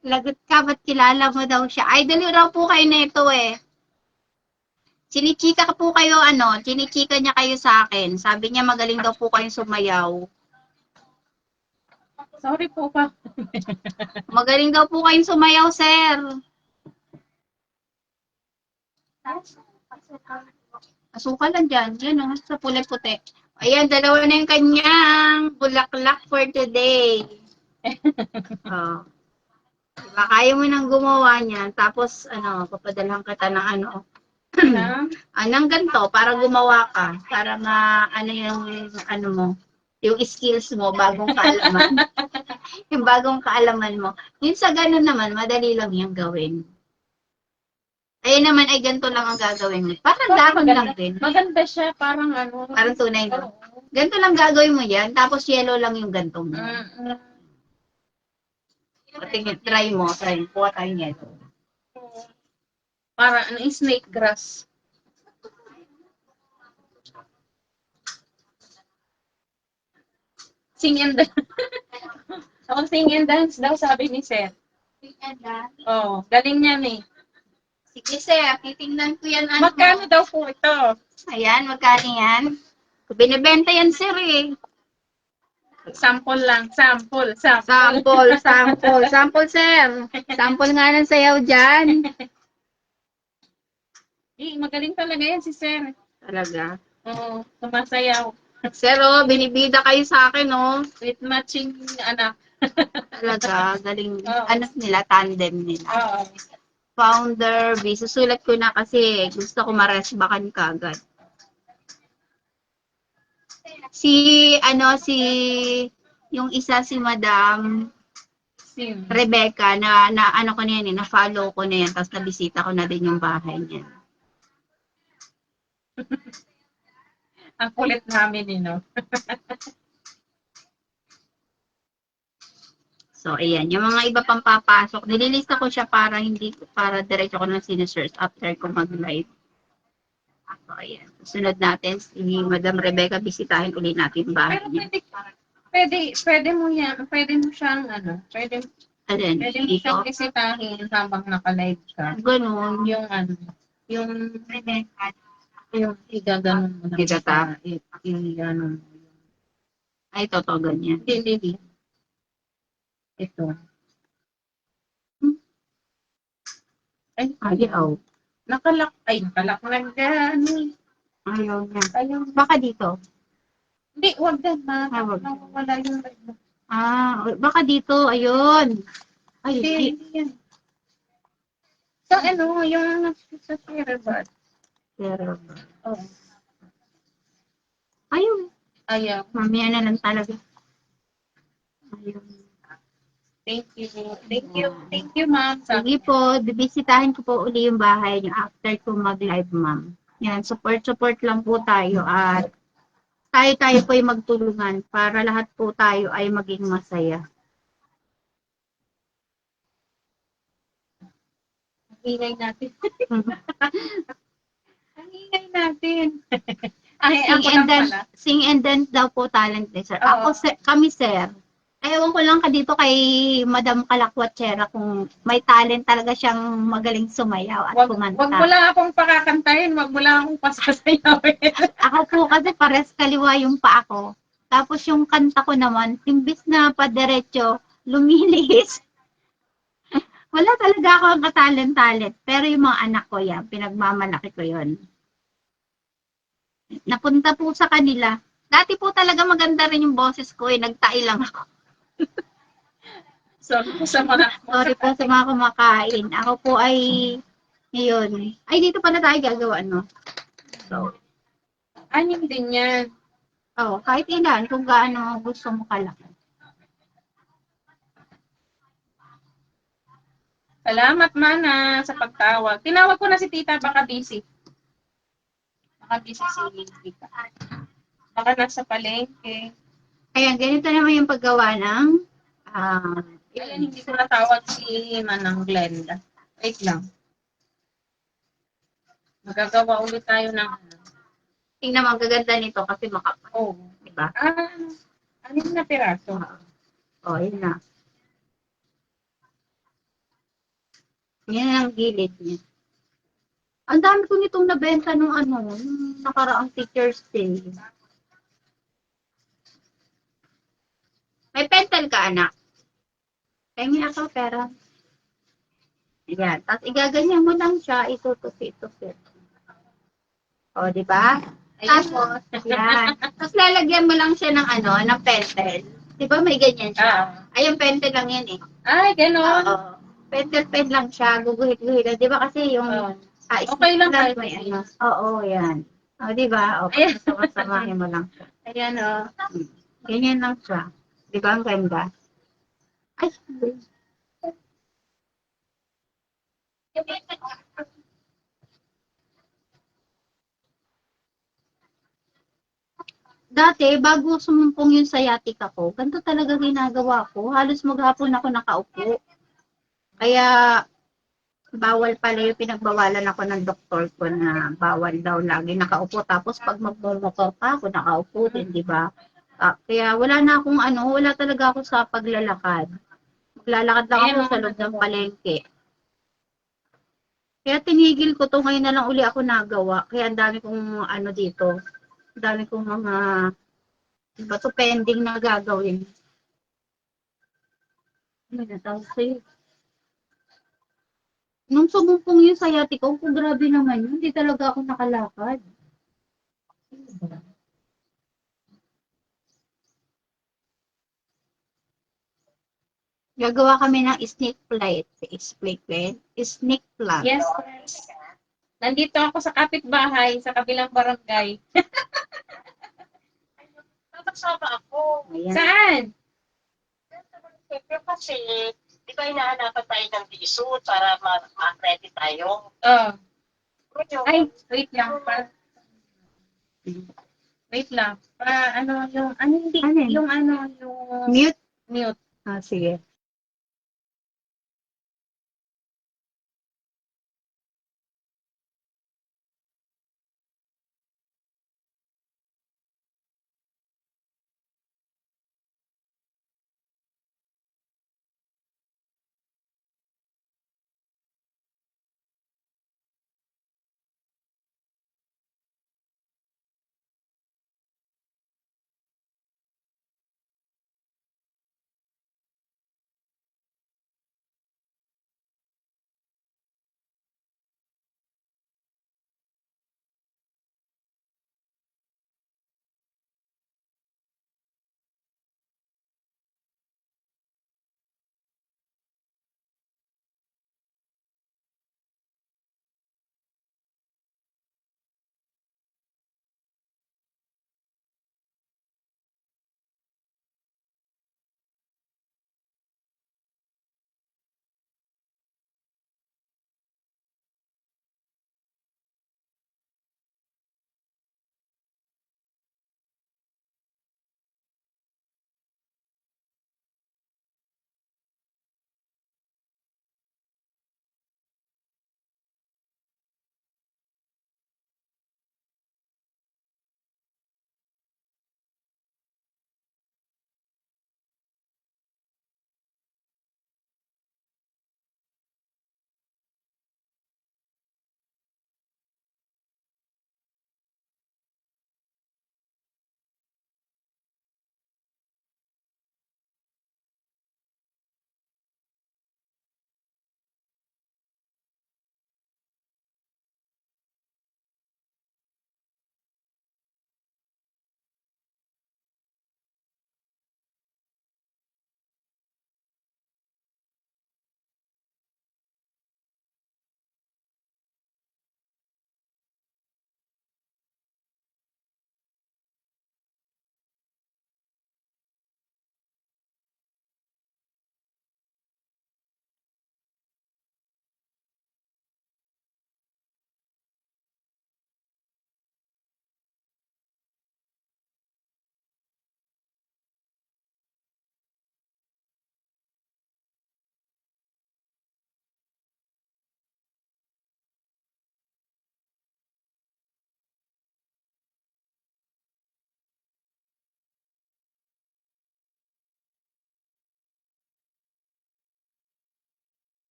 Lagot ka, ba't kilala mo daw siya? Idol raw po kayo nito eh. Chinichika po kayo, chinichika niya kayo sa akin. Sabi niya magaling daw po kayong sumayaw. Sorry po pa. Magaling daw po kayong sumayaw, sir. Asukal lang dyan. Yan o, sa puti-puti. Ayan, dalawa na yung kanyang bulaklak for today. Oh. Diba, kaya mo nang gumawa niyan. Tapos, papadalhan kita ng ng ganito, para gumawa ka. Para yung skills mo, bagong kaalaman. Yung bagong kaalaman mo. Yung sa ganun naman, madali lang yung gawin. Ayun naman, ay ganito lang ang gagawin mo. Parang dahon lang din. Maganda siya, parang Parang tunay na. Ganito lang gagawin mo yan, tapos yellow lang yung ganito mo. Tingin, try mo. Kuha tayo nito. Para snake grass. Sing and dance. Sing and dance daw, sabi ni Sir. Oh, galing niyan eh. Sige, sir. Titingnan ko yan. Magkano daw po ito? Ayan, magkano yan? Binibenta yan, sir eh. Sample lang. Sample. Sample, sir. Sample nga ng sayaw dyan. Magaling talaga yan si Sir. Talaga? Oo, sumasayaw. Sir, oh, binibida kayo sa akin, oh. With matching anak. Talaga, galing. Oo. Ano nila, tandem nila. Oo. Founder, B. Susulat ko na kasi gusto ko maresbakan kagad. Si, yung isa si Madam Sim. Rebecca, na ano ko na yan, na-follow ko na yan, tapos nabisita ko na din yung bahay niya. Ang kulit namin, no? So, ayan. Yung mga iba pang papasok, nililista ko siya para diretso ko na sinesearch after ko mag-live. So, ayan. Sunod natin, si Madam Rebecca, bisitahin ulit natin yung bahay Pero niya. pwede mo yan, pwede mo siyang, pwede Alin, mo dito. siyang bisitahin habang naka-live ka. Ganun. Yung igaganon mo na. Igata. Igaganon mo. Ay, totoo ganyan. Hindi. Ito. Ay, Ayaw. nakalak na gano'n. Ayaw niya. Ayaw. Baka dito. Hindi, wag din. Wag. Nawawala yung live mo. Baka dito. Ayun. Ay, Hindi yan. Sa yung sa share ba? pero, Oo. ayun. Ayaw. Mamaya na lang talaga. Ayun. Thank you, ma'am. Sige po, bibisitahin ko po uli yung bahay niyo after ko mag-live, ma'am. Yan, support lang po tayo at tayo po ay magtulungan para lahat po tayo ay maging masaya. Ingay natin. Ang ingay natin. Ay, ako lang pala. Sing and dance daw po talent eh, sir. Oo. Kami, sir. Ewan ko lang ka dito kay Madam Kalakwatchera kung may talent talaga siyang magaling sumayaw at kumanta. Wag mo lang akong pakakantahin, wag mo lang akong pasasayawin. Ako po kasi pares kaliwa yung pa ako. Tapos yung kanta ko naman, imbis na padiretso, lumilihis. Wala talaga ako ang katalent-talent. Pero yung mga anak ko yan, pinagmamalaki ko yon. Napunta po sa kanila. Dati po talaga maganda rin yung boses ko eh. Nagtai lang ako. Sorry po sa mga Sorry po sa mga kumakain. Ako po ay, ngayon. Ay, dito pa na tayo gagawa, no? So, anim din yan. kahit ilan, kung gaano gusto mo kalaki. Salamat, Mana, sa pagtawag. Tinawag ko na si Tita, baka busy. Baka busy si Tita. Baka nasa palengke. Ayan, ganito naman yung paggawa ng Ayan, hindi ko natawag si Manang Glenda. Wait lang. Magagawa ulit tayo ng tingnan mo, ang gaganda nito kasi makapal. Oh. Diba? Anim na piraso. Yun na. Yan ang gilid niya. Ang dami ko nitong nabenta nung nung nakaraang Teacher's Day. May pentel ka, anak? Pengi ako, pera. Ayan. Tapos igaganyan mo lang siya, itutupi. O, di ba? Tapos, yan. Tapos lalagyan mo lang siya ng ng pentel. Di ba may ganyan siya? Ay, yung pentel lang yan eh. Ay, gano'n. Oo. Pentel pen lang siya, guguhit-guhit. Di ba kasi yung okay lang kahit may Oo, yan. O, di ba? O, pasamahin mo lang siya. Ayan, Ganyan lang siya. Di ba ang ganda? Ay, dati, bago sumumpong yung sciatica ko, ganito talaga ginagawa ko. Halos maghapon ako nakaupo. Kaya, bawal pala yung pinagbawalan ako ng doktor ko na bawal daw lagi nakaupo. Tapos, pag magmomotor pa ako, nakaupo din, di ba? Kaya, wala na akong wala talaga ako sa paglalakad. Maglalakad lang ako sa loob ng palengke. Kaya tinigil ko to, ngayon na lang uli ako nagawa. Kaya ang dami kong dito. Ang dami kong mga iba to pending na gagawin. Ano na tawag sa'yo? Nung sumumpong yung sciatica ko, grabe naman yun. Hindi talaga ako nakalakad. Gagawa kami ng snake plant. Snake plant. Yes. Nandito ako sa kapitbahay, sa kabilang barangay. Kasama ako. Ayan. Saan? Kasi, di ba hinahanapan tayo ng biso para ma-accredit tayo? Oh. Yung, Ay, wait lang. Wait lang. Ano yung, ano hindi, Ano yun? yung ano, yung Mute? mute. Ah, sige.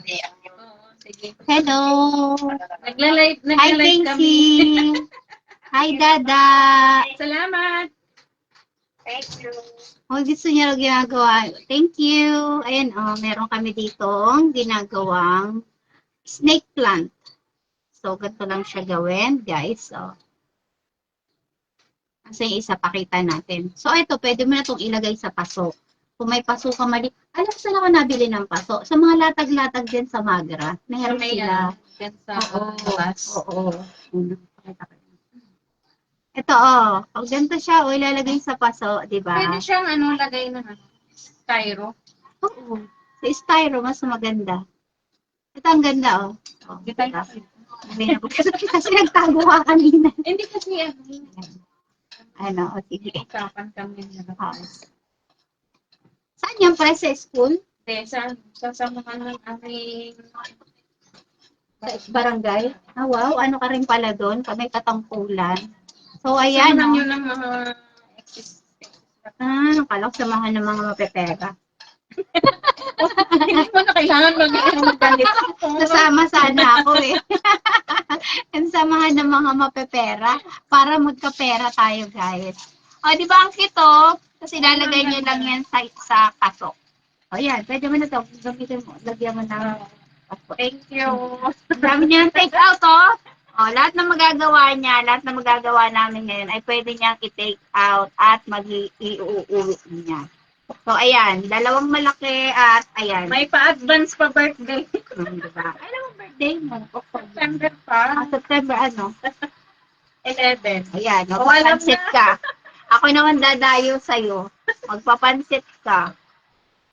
Oo, sige. Hello! Nagla-live, Hi, nagla-live kami. Casey! Hi, Dada! Salamat. thank you. Oh, gusto niya lang ginagawa. Thank you. Ayan, oh, meron kami ditong ginagawang snake plant. So, ganito lang siya gawin, guys. So, kasi yung isa, pakita natin. So, ito, pwede mo na itong ilagay sa paso. Kung may paso ka mali. Alam ko saan ako nabili ng paso? Sa mga latag-latag din sa Magra. Meron May sila. dyan sa Oo. labas. Oo. Pakita ko. Ito, oh. Pag ganito siya, o ilalagay sa paso, di ba? Pwede siyang ano, lagay na styro. Oo. Sa styro, mas maganda. Ito ang ganda, oh. Oh, Di tayo diba? Kasi nagtago ka kanina. Hindi kasi ano, Ano, o sige. usapan kami na labas. Saan yung press sa school? Hindi, sa mga ng aming Sa barangay? Ah, wow. Ano ka rin pala doon? May katangkulan. So, ayan, ayan, samahan oh. yun ng mga Ah, nakala ko samahan ng mga mapepera. hindi mo na kailangan mag-galit. Nasama sana ako eh. Ang samahan ng mga mapepera para magkapera tayo, guys. O, di ba ang kito? Kasi lalagay niyo lang yan sa kaso. O, yan. Pwede mo na ito. Gamitin mo. Lagyan mo na. Thank you. Ang dami niyo ng take out, oh. Oh, lahat ng magagawa niya, lahat ng magagawa namin ngayon ay pwede niyang i-take out at mag-iuuwi niya. So, ayan, dalawang malaki at ayan. May pa-advance pa birthday. Diba? Kailan mo birthday mo? September pa. September ano? 11. Ayan, Oh, alam magpapansit ka. Ako naman dadayo sa'yo. Magpapansit ka.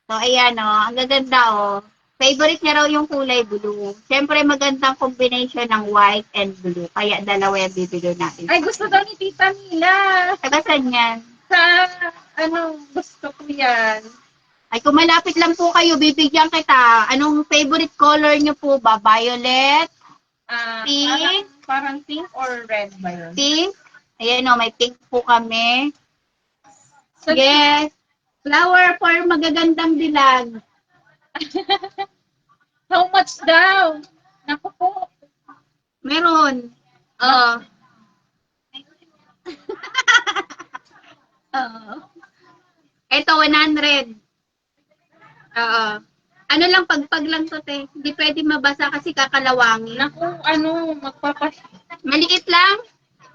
So, ayan ang gaganda Favorite niya raw yung kulay blue. Siyempre, magandang combination ng white and blue. Kaya dalawa yung bibili natin. Ay, gusto daw ni Tita Mila. Taga saan yan? Sa, gusto ko yan. Ay, kung malapit lang po kayo, bibigyan kita. Anong favorite color niyo po ba? Violet? Pink? Parang pink or red ba yun? Pink? Ayan may pink po kami. So, Yes. Flower for magagandang dilag. how much daw? Naku po. Meron. Ito, 100. Ano lang, pagpag lang to, te. Hindi pwede mabasa kasi kakalawangin. Naku, Maliit lang.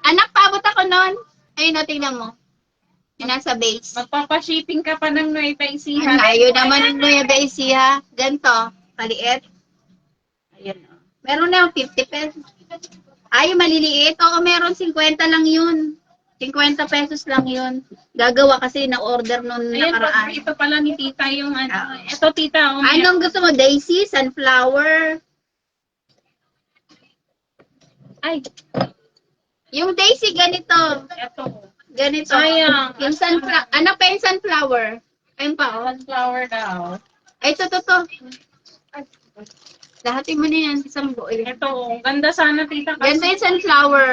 Anak, paabot ako nun. Ayun, tingnan mo. Yung nasa base. magpapa-shipping ka pa ng Nueva Ecija. Ang layo naman yung Nueva Ecija. Ganto, paliit. Ayun. Meron na yung 50 pesos. Ay, yung maliliit. Oo, meron 50 lang yun. 50 pesos lang yun. Gagawa kasi na-order nun Ayan, nakaraan. ito pala ni Tita yung Ito, Tita. Anong gusto mo? Daisy? Sunflower? Ay, Yung daisy, ganito. ito. Ganito. Sayang. Yung sunflower. Ano pa yung sunflower? Ayun pa, Sunflower daw. Ay, ito. Lahatin mo na yan. Isang buo yan. Ito, ganda sana, Tita. Ganito yung sunflower.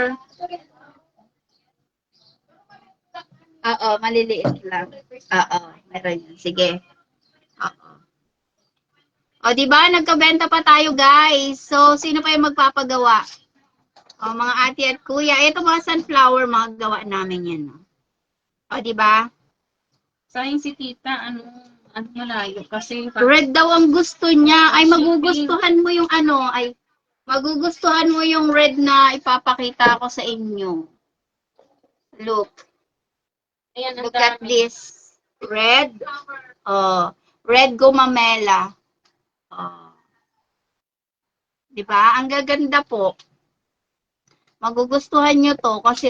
Oo, maliliit lang. Oo, meron yan. Sige. Oo. O, di ba? Nagkabenta pa tayo, guys. So, sino pa yung magpapagawa? O, mga ate at kuya. Ito mga sunflower, mga gawa namin yan. O, di ba? Sayang si Tita, malayo. Kasi, Red daw ang gusto niya. Ay, magugustuhan mo yung magugustuhan mo yung red na ipapakita ko sa inyo. Look. ayan, ang Look at dami. this. Red. Red gumamela. Diba? Ang gaganda po. Magugustuhan nyo to kasi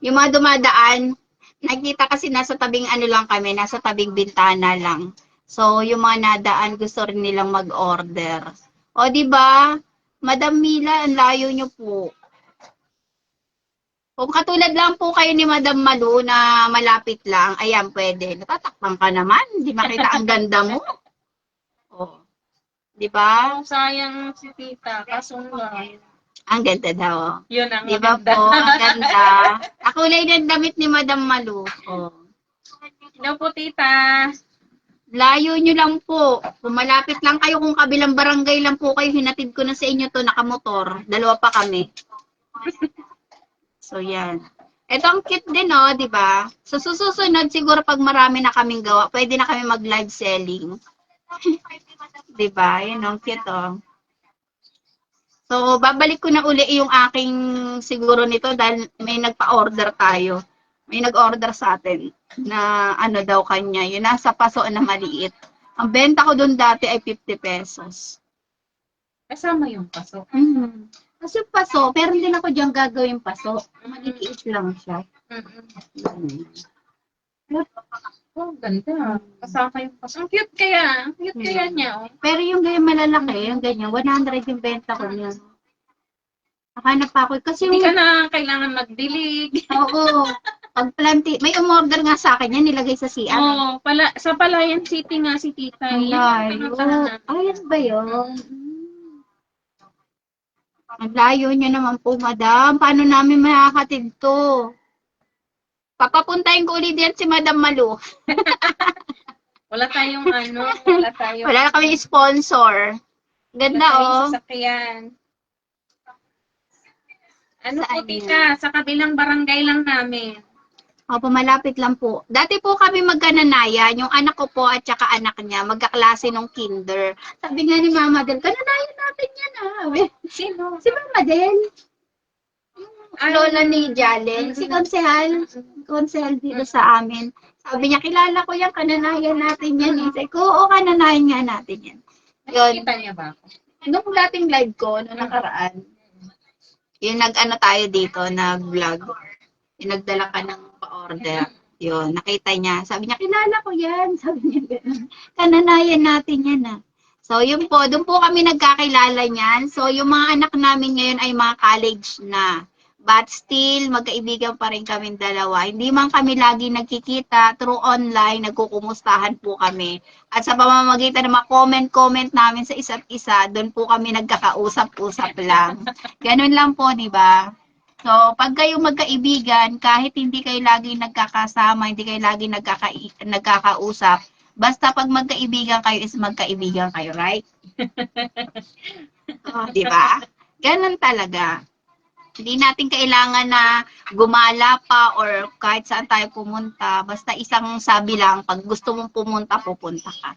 yung mga dumadaan, nakita kasi nasa tabing lang kami, nasa tabing bintana lang. So, yung mga nadaan gusto rin nilang mag-order. Diba? Madam Mila, ang layo nyo po. Kung katulad lang po kayo ni Madam Malu na malapit lang, ayan, pwede. Natatakpan ka naman. Hindi makita ang ganda mo. Di ba? Sayang si Tita, kaso lang. Ang ganda daw. Yun ang Di ba maganda. po? Ang ganda. Ako lang yung damit ni Madam Malu. Hello po, Tita. Layo nyo lang po. Kung malapit lang kayo, kung kabilang barangay lang po kayo, hinatid ko na sa inyo to, nakamotor. Dalawa pa kami. So, yan. Ito ang cute din, di ba? So, susunod, siguro pag marami na kaming gawa, pwede na kami mag-live selling. Di ba? Yan ang cute, So, babalik ko na uli yung aking siguro nito dahil may nagpa-order tayo. May nag-order sa atin na daw kanya. Yun, nasa paso na maliit. Ang benta ko doon dati ay 50 pesos. Kasama yung paso. Kasi paso, pero hindi ako dyan gagawin paso. Maliliit lang siya. Oh, ganda. Kasama yung paso. Ang cute kaya. Ang cute kaya niya. Pero yung ganyan malalaki, yung ganyan, 100 yung benta ko niya. Nakahanap pa ako. Kasi Hindi ka na kailangan magdilig. Oo. May umorder nga sa akin yan, nilagay sa CR. Sa Palayan City nga si Tita. Ang layo. Ayun ba yun? Ang layo niya naman po, madam. Paano namin makakatid to? Papapuntahin ko ulit yan si Madam Malu. Wala tayong wala tayong Wala na kami sponsor. Ganda, sasakyan. Ano po, Saan Tita? Sa kabilang barangay lang namin. Opo, malapit lang po. Dati po kami magkananayan, yung anak ko po at saka anak niya, magkaklase nung kinder. Sabi nga ni Mama Del, kananayan natin yan Sino? Si Mama Del, lola ni Jalen, si konsehal dito sa amin. Sabi niya, kilala ko yan, kananayan natin yan. Sabi ko, oo, kananayan nga natin yan. Yun, Nakikita niya ba ako? nung dating live ko, nung nakaraan, yung nag-ano tayo dito, nag-vlog, yung nagdala ka ng pa-order. Yun, nakita niya. Sabi niya, kilala ko yan. Sabi niya, ganun. Kananayan natin yan So, yun po, doon po kami nagkakilala niyan. So, yung mga anak namin ngayon ay mga college na. But still, magkaibigan pa rin kami dalawa. Hindi man kami lagi nagkikita, through online, nagkukumustahan po kami. At sa pamamagitan ng mga comment namin sa isa't isa, doon po kami nagkakausap-usap lang. Ganun lang po, di ba? So, pag kayo magkaibigan, kahit hindi kayo lagi nagkakasama, hindi kayo lagi nagkakausap, basta pag magkaibigan kayo is magkaibigan kayo, right? Di ba? Ganun talaga. Hindi natin kailangan na gumala pa or kahit saan tayo pumunta. Basta isang sabi lang, pag gusto mong pumunta, pupunta ka.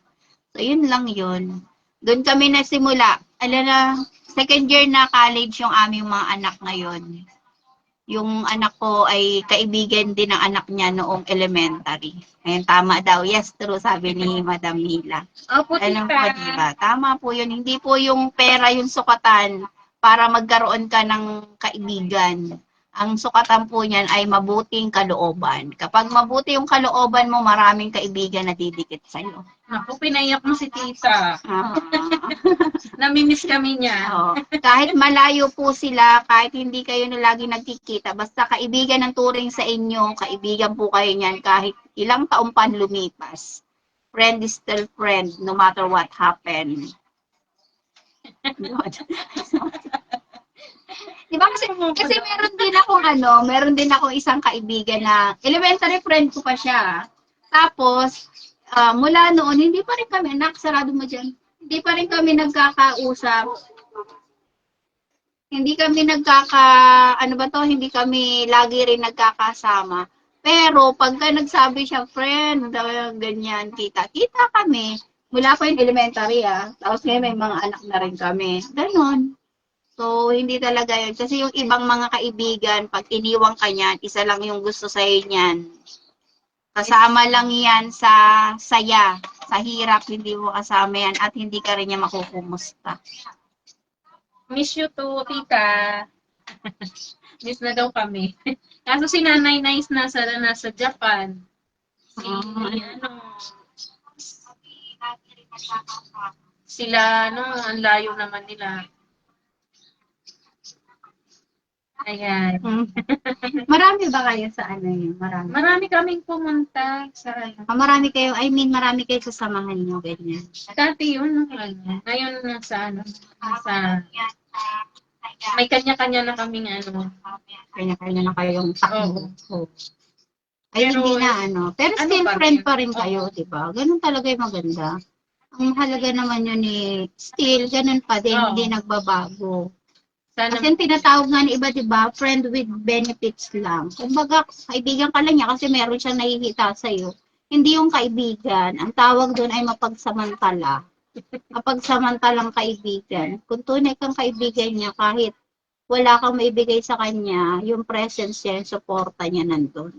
So, yun lang yun. Doon kami nasimula. Alam na, second year na college yung aming mga anak ngayon. Yung anak ko ay kaibigan din ng anak niya noong elementary. Ayun, tama daw. Yes, true, sabi ni Madam Mila. Opo, Alam tita. po, diba? Tama po yun. Hindi po yung pera yung sukatan para magkaroon ka ng kaibigan. Ang sukatan po niyan ay mabuting kalooban. Kapag mabuti yung kalooban mo, maraming kaibigan na didikit sa'yo. Naku, pinaiyak mo si tita. Ah. Namimiss kami niya. Oo. Kahit malayo po sila, kahit hindi kayo na lagi nagkikita, basta kaibigan ng turing sa inyo, kaibigan po kayo niyan kahit ilang taong pan lumipas. Friend is still friend, no matter what happened. Diba kasi meron din akong isang kaibigan na elementary friend ko pa siya. Tapos, mula noon, hindi pa rin kami, anak, sarado mo dyan, hindi pa rin kami nagkakausap. Hindi kami lagi rin nagkakasama. Pero, pagka nagsabi siya, friend, ganyan, kita kami. Mula pa yung elementary, Tapos ngayon may mga anak na rin kami. Ganon. So, hindi talaga yun. Kasi yung ibang mga kaibigan, pag iniwang ka niyan, isa lang yung gusto sa'yo niyan. Kasama lang yan sa saya. Sa hirap, hindi mo kasama yan at hindi ka rin niya makukumusta. Miss you too, tita. Miss na daw kami. Kaso si Nanay Nice nasa Japan. Sila, ang layo naman nila. Ayan. Marami ba kayo sa yun? Marami kaming pumunta sa Marami kayo sasamahan nyo, ganyan. dati yun, ngayon sa may kanya-kanya na kaming Kanya-kanya na kayong takbo. Oo. Ay, Pero, hindi na Pero ano still pa friend rin? pa rin kayo, di ba? Ganun talaga yung maganda. Ang halaga naman yun still, ganun pa din, Oo. hindi nagbabago. Sana, Kasi yung tinatawag nga ni iba, di ba? Friend with benefits lang. Kumbaga, kaibigan ka lang niya kasi meron siyang nakikita sa'yo. Hindi yung kaibigan. Ang tawag doon ay mapagsamantala. Mapagsamantalang kaibigan. Kung tunay kang kaibigan niya, kahit wala kang maibigay sa kanya, yung presence niya, yung suporta niya nandun.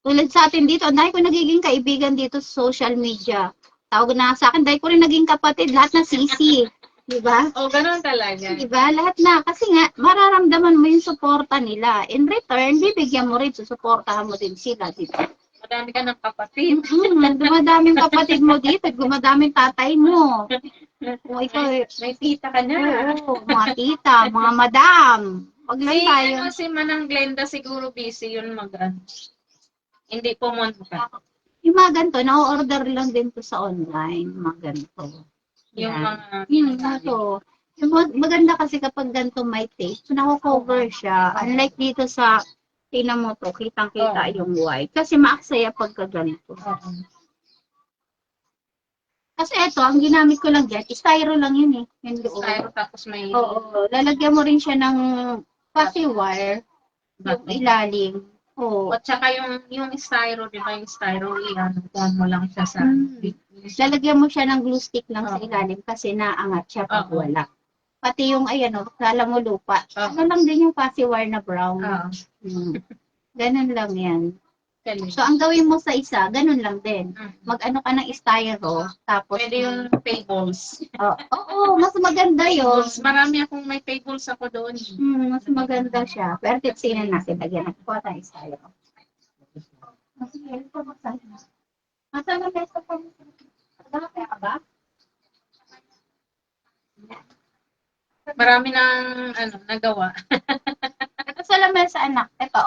Tulad sa atin dito, dahil ko nagiging kaibigan dito sa social media. Tawag na sa akin, dahil ko rin naging kapatid, lahat na sisi. Diba? ganun talaga. Diba? Lahat na. Kasi nga, mararamdaman mo yung suporta nila. In return, bibigyan mo rin, susuportahan mo din sila. Diba? Madami ka ng kapatid. Dumadaming kapatid mo dito, dumadaming tatay mo. Kung ikaw, May tita ka na. oo, mga tita, mga madam. Wag lang tayo. Si Manang Glenda siguro busy yun hindi pumunta. Yung mga ganito, na-order lang din to sa online, mga ganito. Yung Yan. mga Yung maganda kasi kapag ganito may taste, nako-cover siya. Unlike dito sa, tingnan mo to, kitang-kita yung white. Kasi maaksaya pagka ganito. Kasi ito, ang ginamit ko lang dyan, styro lang yun yung loob. styro tapos may Oo, lalagyan mo rin siya ng pati wire, yung ilalim. Oo. At saka yung styro, di ba yung styro, kuha mo lang siya sa Lalagyan mo siya ng glue stick lang sa Oo. ilalim kasi naangat siya pag Oo. wala. Pati yung, ayan o, kala mo lupa. Oo. Ano lang din yung passy wire na brown. Oo. Ganun lang yan. Galing. So, ang gawin mo sa isa, ganun lang din. Mm. Mag-ano ka ng styro, tapos... Pwede yung tables. Oo, mas maganda yun. Tables. Marami akong may tables ako doon. Mas maganda siya. Pero tipsinan natin, lagyan natin po tayo styro. Sige, ito magsabi. Masa na beso pa mo? Kaya ka ba? Marami ng nagawa. Ito sa lamesa anak. Ito,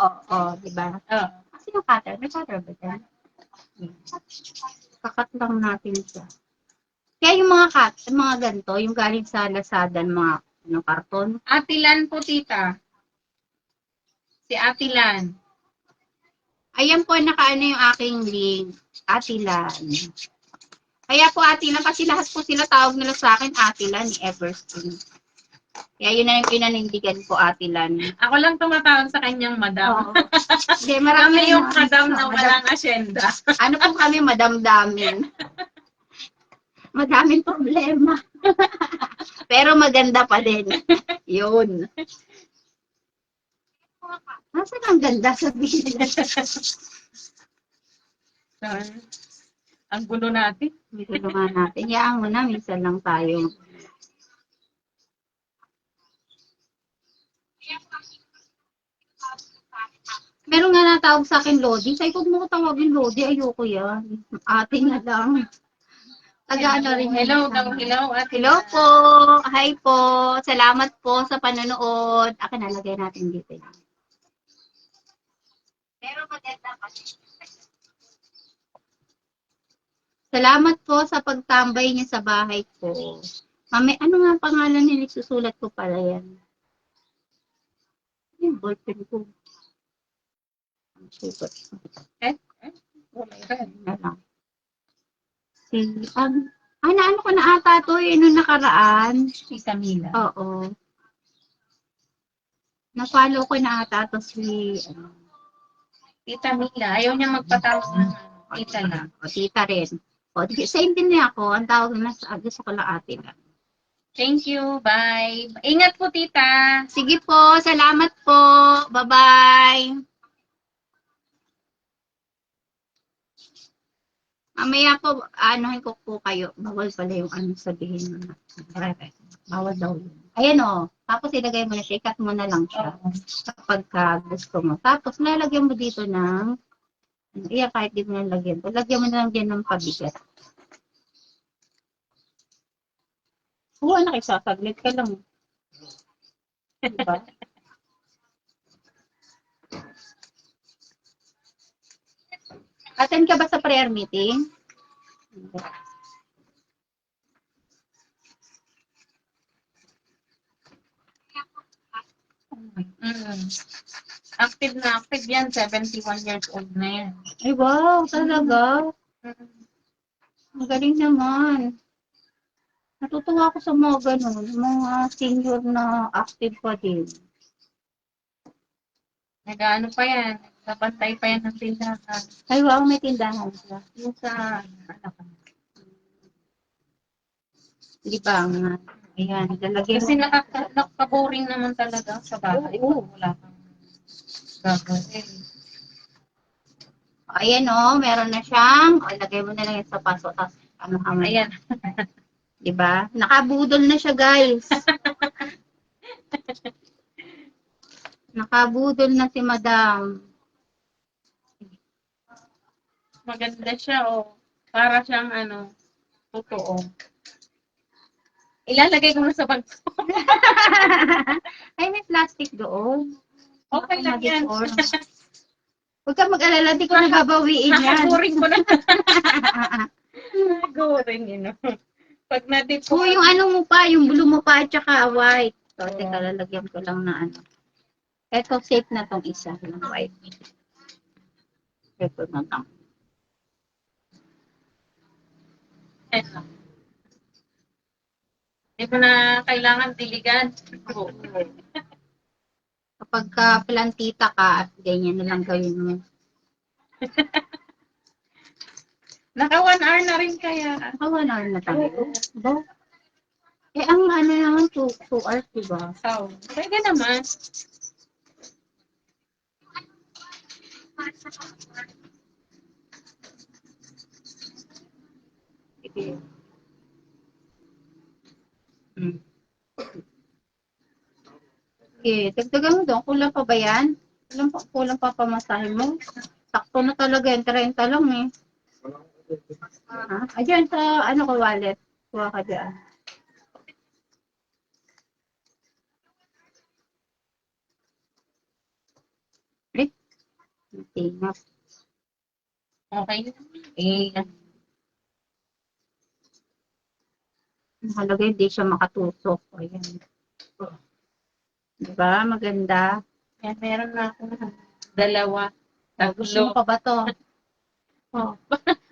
di ba? Oo. Kasi yung cutter, may cutter ba dyan? Kakat lang natin siya. Kaya yung mga yung mga ganito, yung galing sa Lazada, mga karton. Atilan po, tita. Si Atilan. Ayan po, nakaano yung aking link. Atilan. Kaya po Atilan, kasi lahat po sila tawag nila sa akin, Atilan, ni Everskin. Kaya yun na yung pinanindigan ko, Atilan. Ako lang tumatawag sa kanyang madam. Oo. Hindi, marami Kami yung na- madam na madam. walang asyenda. Ano po kami, madamdamin. Madaming problema. Pero maganda pa din. Yun. Nasaan ang ganda sabihin? Ang gulo natin. May tulungan natin. Yaan mo na, minsan lang tayo. Meron nga natawag sa akin, Lodi. Sabi ko, huwag mo ko tawagin Lodi. Ayoko yan. Ate na lang. Taga ano rin yun. Hello, hello, Atilan. Hello po. Hi po. Salamat po sa panonood. Akin nalagay natin dito. Pero maganda kasi. Salamat po sa pagtambay niyo sa bahay ko. Mami, ano nga ang pangalan niya? Susulat ko pala yan. Yung ballpen ko. Susulat ko. Na lang. Ano ko na ata to nung nakaraan. Si Camila. Oo. Na-follow ko na ata to si Tita Mila. Ayaw niya magpatawag ng tita lang. tita rin. Same din niya ako. Ang tawag na gusto ko lang ate lang. Thank you. Bye. Ingat po, tita. Sige po. Salamat po. Bye-bye. Mamaya po, anohin ko po kayo. Bawal pala yung sabihin mo. Bawal daw yun. Ayan o. Tapos ilagay mo na siya. Ikat mo na lang siya. Kapag gusto mo. Tapos lalagyan mo dito ng kahit di mo nalagyan. Lagyan mo na lang dyan ng pabigat. Anak, isasaglit ka lang. Diba? Attend ka ba sa prayer meeting? Active na active yan. 71 years old na yan. Ay, wow, talaga. Magaling naman. Natutuwa ako sa mga ganun, mga senior na active pa din. Nag-ano pa yan. Nabantay pa yan ng tindahan. Ay, wow, may tindahan siya. Yung sa Di ba nga? Ayan, lalagyan kasi nakaka-boring naman talaga sa bahay. Oo. Wala kang gagawin. Ayan o, meron na siyang, lagay mo na lang yung sa paso, tapos Ayan. Di ba? Nakabudol na siya, guys. Nakabudol na si Madam. Maganda siya, Para siyang, totoo. Ilalagay ko na sa bag ko. Ay, may plastic doon. Okay lang yan. Huwag ka mag-alala, di ko nababawiin yan. Nakaguring ko na. Nakaguring, Pag natin po. Yung ano mo pa, yung blue mo pa at saka white. So, teka, lalagyan ko lang na Eto, safe na tong isa. Yung white. Ito na lang. Eto. Hindi ko na kailangan diligan. Kapag ka plantita ka, ganyan na lang gawin mo. Naka 1 hour na rin kaya. Naka 1 hour na tayo. Ba? Eh, ang ano naman, 2 hours, diba? So, pwede naman. Sige. Hmm. Okay, dagdagan mo doon. Kulang pa ba yan? Kulang pa pamasahe mo? Sakto na talaga yan. 30 lang eh. Ha? Ayan sa ano ko wallet. Kuha ka dyan. Eh, tingnan. Okay. Eh, Mahalaga hindi siya makatusok. Ayan. Diba? Maganda. yan, meron na ako dalawa. Gusto mo Tatlo. pa ba to? Oh,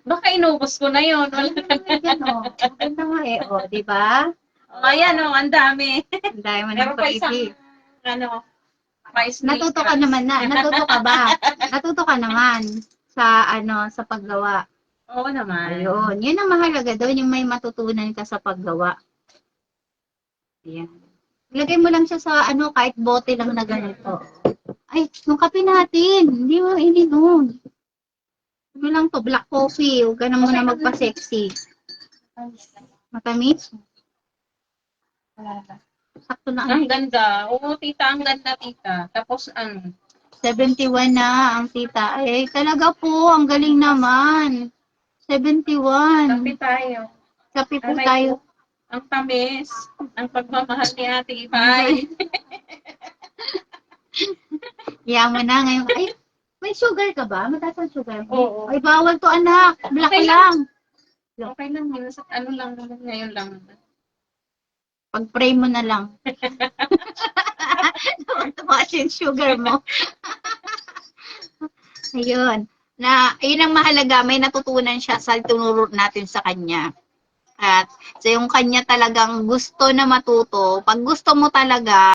baka inubos ko na yun. Wala na. Ayan o. Maganda nga eh. O, diba? Oh, ayan o, ang dami. Ang dami mo ng Meron pa isang, freebie. mais Natuto ka naman na. Natuto ka ba? Natuto ka naman sa sa paggawa. Oo naman. Ayun. Yun ang mahalaga doon, yung may matutunan ka sa paggawa. Ayan. Ilagay mo lang siya sa kahit bote lang na ganito. Ay, yung kape natin. Hindi mo ininom. Ano lang to, black coffee. Huwag ka na muna magpa-sexy. Matamis? Sakto na. Ang ganda. Oo, tita, ang ganda, tita. Tapos, 71 na ang tita. Ay, talaga po. Ang galing naman. 71. kape tayo. Kape po Aray tayo. ko, ang tamis. Ang pagmamahal ni Ate Ipay. Yaman na ngayon. Ay, may sugar ka ba? Mataas ang sugar mo? Oo. Ay, bawal to anak. Black Okay lang. Okay lang yun. Ano lang, ngayon lang. Pag-pray mo na lang. Tumaas yung sugar mo. Ayun. Ayun ang mahalaga. May natutunan siya sa tinuro natin sa kanya. At sa yung kanya talagang gusto na matuto. Pag gusto mo talaga,